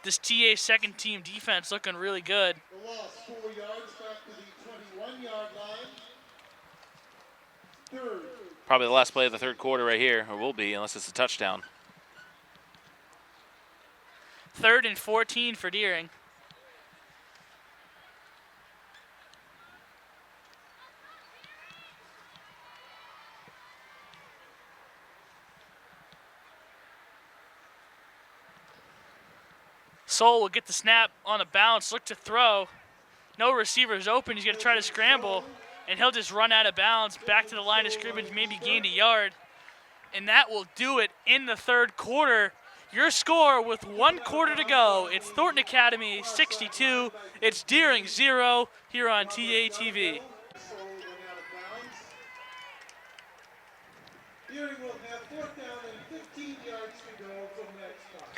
This TA second team defense looking really good. The loss, 4 yards back to the 21-yard line. Third. Probably the last play of the third quarter right here, or will be, unless it's a touchdown. 3rd and 14 for Deering. Soul will get the snap on a bounce, look to throw. No receivers open. He's going to try to scramble, and he'll just run out of bounds back to the line of scrimmage, maybe gained a yard. And that will do it in the third quarter. Your score with 1 quarter to go. It's Thornton Academy 62. It's Deering 0 here on TATV. Deering will have 4th down and 15 yards to go from that spot.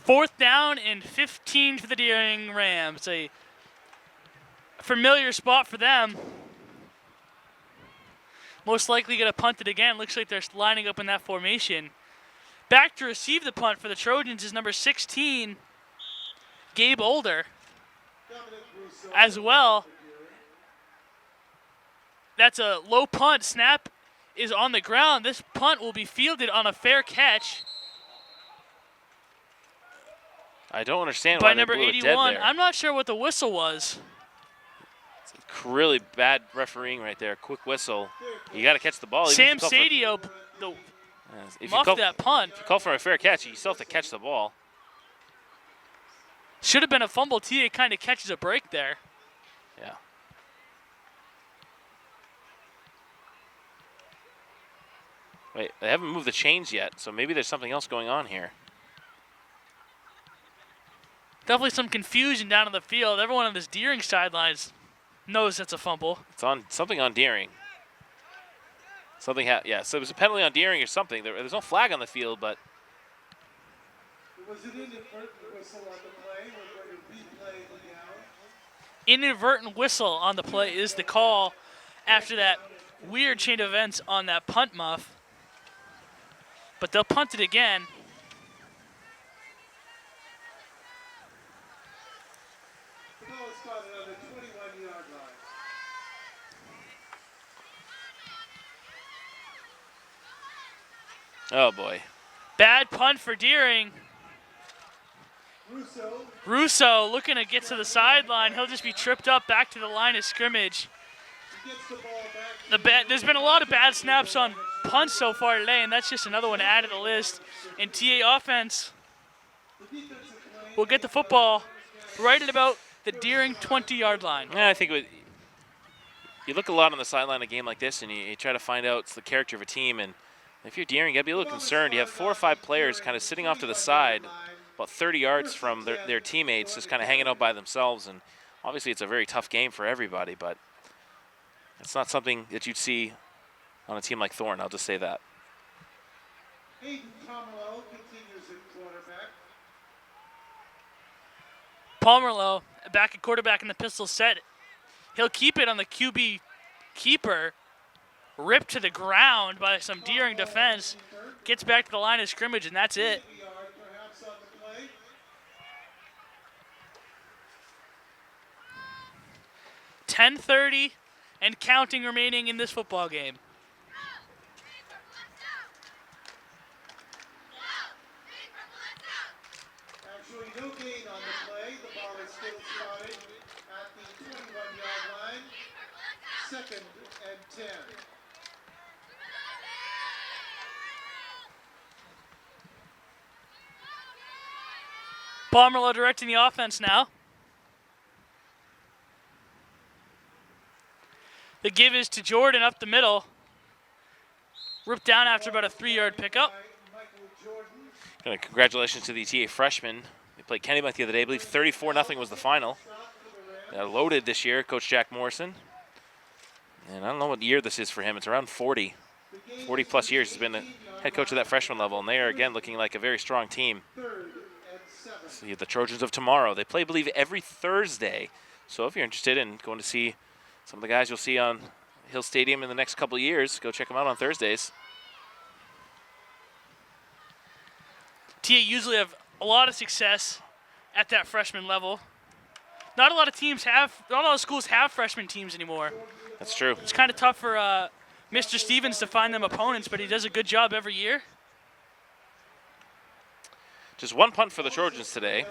4th down and 15 for the Deering Rams. A familiar spot for them. Most likely going to punt it again. Looks like they're lining up in that formation. Back to receive the punt for the Trojans is number 16, Gabe Older. As well, that's a low punt. Snap is on the ground. This punt will be fielded on a fair catch I don't understand by why they number blew it 81. dead there. I'm not sure what the whistle was. It's really bad refereeing right there. Quick whistle. You got to catch the ball. Sam Sadio muffed that punt. If you call for a fair catch, you still have to catch the ball. Should have been a fumble. TA kind of catches a break there. Yeah. Wait, they haven't moved the chains yet, so maybe there's something else going on here. Definitely some confusion down on the field. Everyone on this Deering sidelines knows that's a fumble. It's on something on Deering. So it was a penalty on Deering or something. There's no flag on the field, but Was it inadvertent whistle on the play? We're going to replay the down. Inadvertent whistle on the play is the call after that weird chain of events on that punt muff. But they'll punt it again. The ball is spotted on the 21-yard line. oh boy. Bad punt for Deering. Russo. Russo looking to get to the sideline. He'll just be tripped up back to the line of scrimmage. He gets the ball back. There's been a lot of bad snaps on punts so far today, and that's just another one to add to the list. And TA offense will get the football right at about the Deering 20-yard line. Yeah, I think you look a lot on the sideline of a game like this, and you try to find out the character of a team. And if you're Deering, you got to be a little concerned. You have 4 or 5 players kind of sitting off to the side, about 30 yards from their teammates, just kind of hanging out by themselves. And obviously it's a very tough game for everybody, but it's not something that you'd see on a team like Thorn. I'll just say that. Hayden Pomerleau continues at quarterback. Pomerleau back at quarterback in the pistol set. He'll keep it on the QB keeper. Ripped to the ground by some Deering defense. Gets back to the line of scrimmage, and that's it. Yard perhaps on the play. 10:30 and counting remaining in this football game. Actually, no gain on the play. The ball is still spotted at the 21-yard line. 2nd and 10. Pomerleau directing the offense now. The give is to Jordan up the middle. Ripped down after about a 3-yard pickup. Congratulations to the TA freshmen. They played Kennebunk the other day. I believe 34-0 was the final. Loaded this year, Coach Jack Morrison. And I don't know what year this is for him. It's around 40. 40-plus years he's been the head coach of that freshman level. And they are, again, looking like a very strong team. So you have the Trojans of tomorrow. They play, I believe, every Thursday. So if you're interested in going to see some of the guys you'll see on Hill Stadium in the next couple of years, go check them out on Thursdays. TA usually have a lot of success at that freshman level. Not a lot of schools have freshman teams anymore. That's true. It's kind of tough for Mr. Stevens to find them opponents, but he does a good job every year. Just one punt for the Trojans today.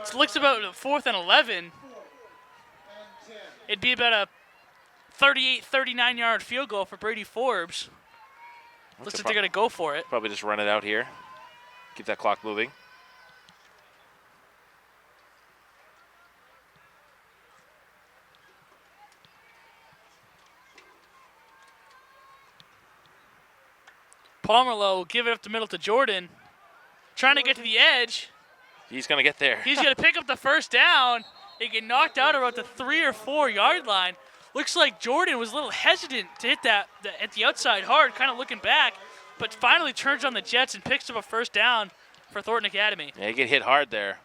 It looks about 4th and 11. It'd be about a 38, 39-yard field goal for Brady Forbes. Looks like they're going to go for it. Probably just run it out here. Keep that clock moving. Pomerleau will give it up the middle to Jordan. Trying to get to the edge. He's going to get there. He's going to pick up the first down. He get knocked out about the 3 or 4 yard line. Looks like Jordan was a little hesitant to hit that at the outside hard, kind of looking back, but finally turns on the Jets and picks up a first down for Thornton Academy. Yeah, he get hit hard there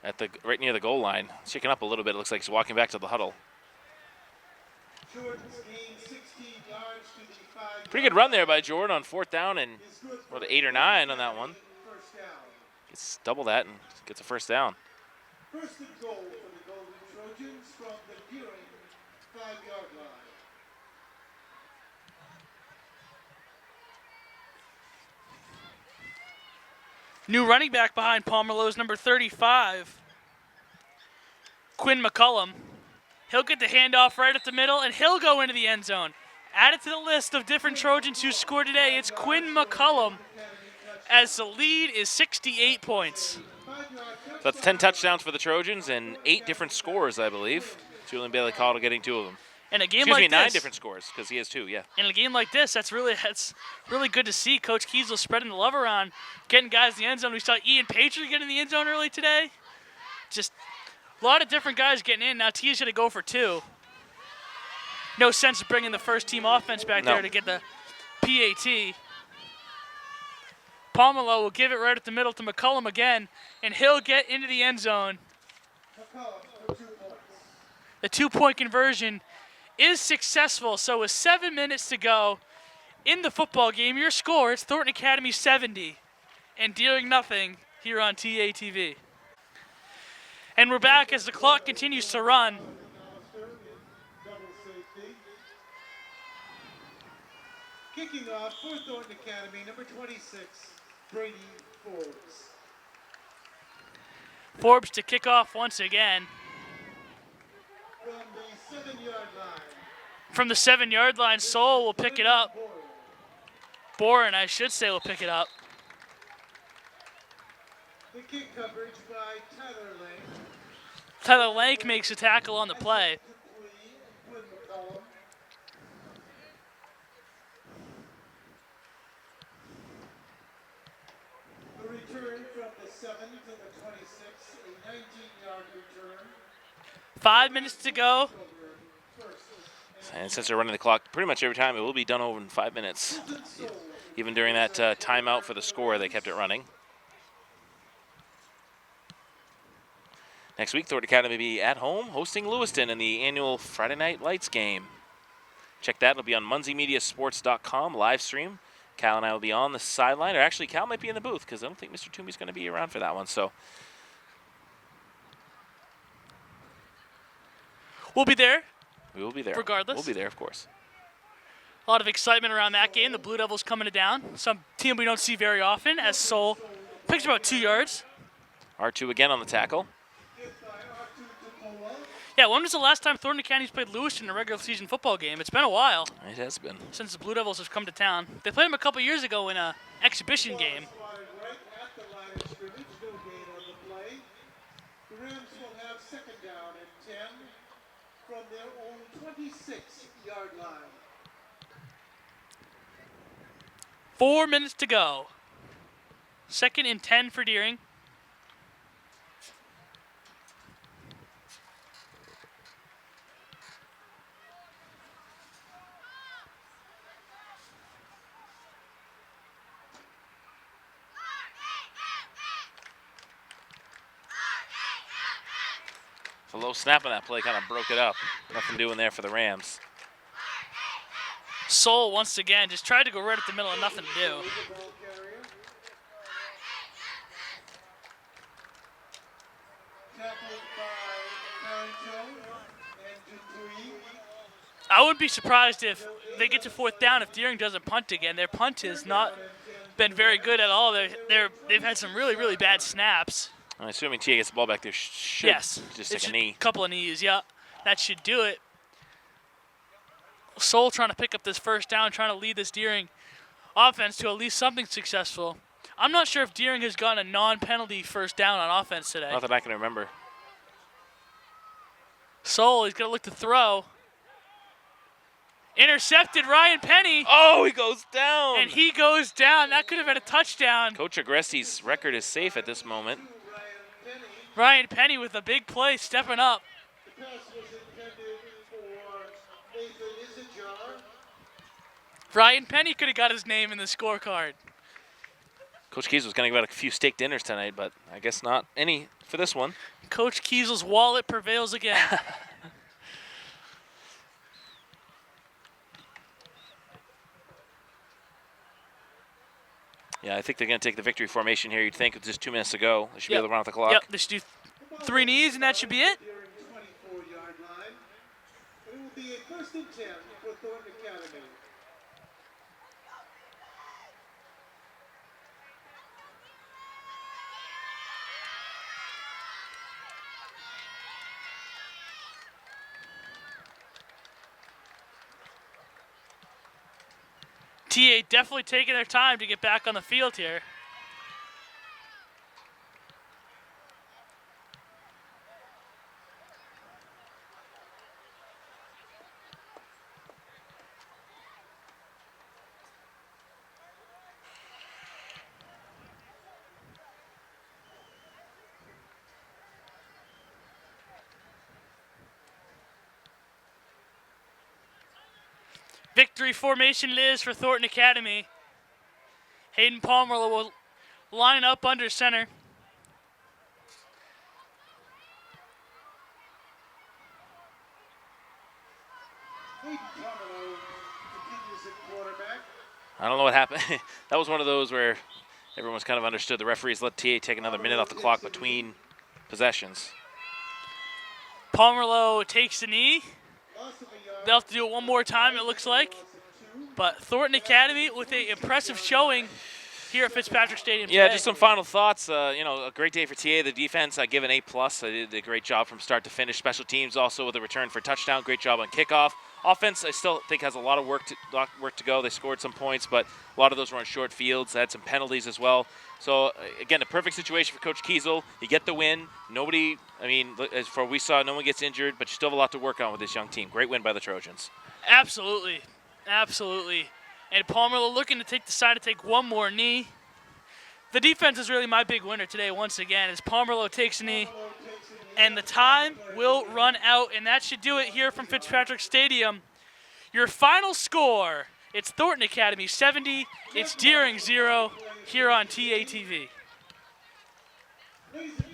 at the right near the goal line. Shaking up a little bit. It looks like he's walking back to the huddle. Pretty good run there by Jordan on 4th down and 8 or 9 on that one. Gets double that and gets a first down. First and goal for the Golden Trojans from the Deering 5-yard line. New running back behind Pomerleau is number 35, Quinn McCullum. He'll get the handoff right up the middle, and he'll go into the end zone. Added to the list of different Trojans who scored today, it's Quinn McCullum, as the lead is 68 points. So that's 10 touchdowns for the Trojans and 8 different scores, I believe. Julian Bailey Cottle getting 2 of them. In a game like this, 9 different scores because he has 2. Yeah. In a game like this, that's really good to see. Coach Kiesel spreading the love around, getting guys in the end zone. We saw Ian Patriot get in the end zone early today. Just a lot of different guys getting in. Now Tia's going to go for 2. No sense of bringing the first team offense back there to get the PAT. Pomerleau will give it right at the middle to McCullum again, and he'll get into the end zone. The 2-point conversion is successful, so with 7 minutes to go in the football game, your score is Thornton Academy 70 and Deering nothing here on TATV. And we're back as the clock continues to run. Kicking off for Thornton Academy, number 26, Brady Forbes. Forbes to kick off once again. From the 7-yard line. From the 7-yard line, Sol will pick it up. Boren, I should say, will pick it up. The kick coverage by Tyler Lane. Tyler Lank makes a tackle on the play. The return from the 7 to the 26, a 19-yard return. 5 minutes to go. And since they're running the clock pretty much every time, it will be done over in 5 minutes. Even during that timeout for the score, they kept it running. Next week, Thornton Academy will be at home hosting Lewiston in the annual Friday Night Lights game. Check that. It'll be on MunseyMediaSports.com live stream. Cal and I will be on the sideline. Or actually, Cal might be in the booth because I don't think Mr. Toomey's going to be around for that one. So we'll be there. We will be there. Regardless. We'll be there, of course. A lot of excitement around that game. The Blue Devils coming to town. Some team we don't see very often, as Sol picks about 2 yards. R2 again on the tackle. Yeah, when was the last time Thornton Academy's played Lewiston in a regular season football game? It's been a while. It has been. Since the Blue Devils have come to town. They played them a couple years ago in an exhibition game. second down and 10 from their own 26-yard line. 4 minutes to go. 2nd and 10 for Deering. It's a low snap on that play, kind of broke it up. Nothing doing there for the Rams. Soul, once again, just tried to go right at the middle and nothing to do. Ball carrier. Tackled by Carrington and Dupree. I wouldn't be surprised if they get to 4th down if Deering doesn't punt again. Their punt has not been very good at all. They've had some really, really bad snaps. I'm assuming TA gets the ball back there. Should Yes. just take a knee. Couple of knees, yeah. That should do it. Soul trying to pick up this 1st down, trying to lead this Deering offense to at least something successful. I'm not sure if Deering has gotten a non-penalty 1st down on offense today. Not that I can remember. Soul, he's going to look to throw. Intercepted Ryan Penny. Oh, he goes down. And he goes down. That could have been a touchdown. Coach Agresti's record is safe at this moment. Ryan Penny with a big play, stepping up. The pass was intended for Nathan Isajar. Ryan Penny could have got his name in the scorecard. Coach Keys was going to give out a few steak dinners tonight, but I guess not any for this one. Coach Kiesel's wallet prevails again. Yeah, I think they're going to take the victory formation here. You'd think with just 2 minutes to go. They should be Yep. able to run out the clock. Yep, they should do 3 knees, and that should be it. During 24-yard line. It will be a 1st and 10 for Thornton Academy. TA definitely taking their time to get back on the field here. Victory formation it is for Thornton Academy. Hayden Palmer will line up under center. Hayden Palmer continues at quarterback. I don't know what happened. That was one of those where everyone's kind of understood. The referees let TA take another minute off the clock between possessions. Palmerlow takes the knee. Loss of a yard. They'll have to do it one more time, it looks like. But Thornton Academy with an impressive showing here at Fitzpatrick Stadium Yeah, today. just some final thoughts. A great day for TA. The defense, I give an A+. They did a great job from start to finish. Special teams also with a return for a touchdown. Great job on kickoff. Offense, I still think has a lot of work to go. They scored some points, but a lot of those were on short fields. They had some penalties as well. So, again, a perfect situation for Coach Kiesel. You get the win. Nobody, as far as we saw, no one gets injured, but you still have a lot to work on with this young team. Great win by the Trojans. Absolutely. Absolutely. And Palmer looking to decide to take one more knee. The defense is really my big winner today once again as Palmerlow takes a knee. And the time will run out, and that should do it here from Fitzpatrick Stadium. Your final score, it's Thornton Academy 70, it's Deering 0 here on TATV. Ladies and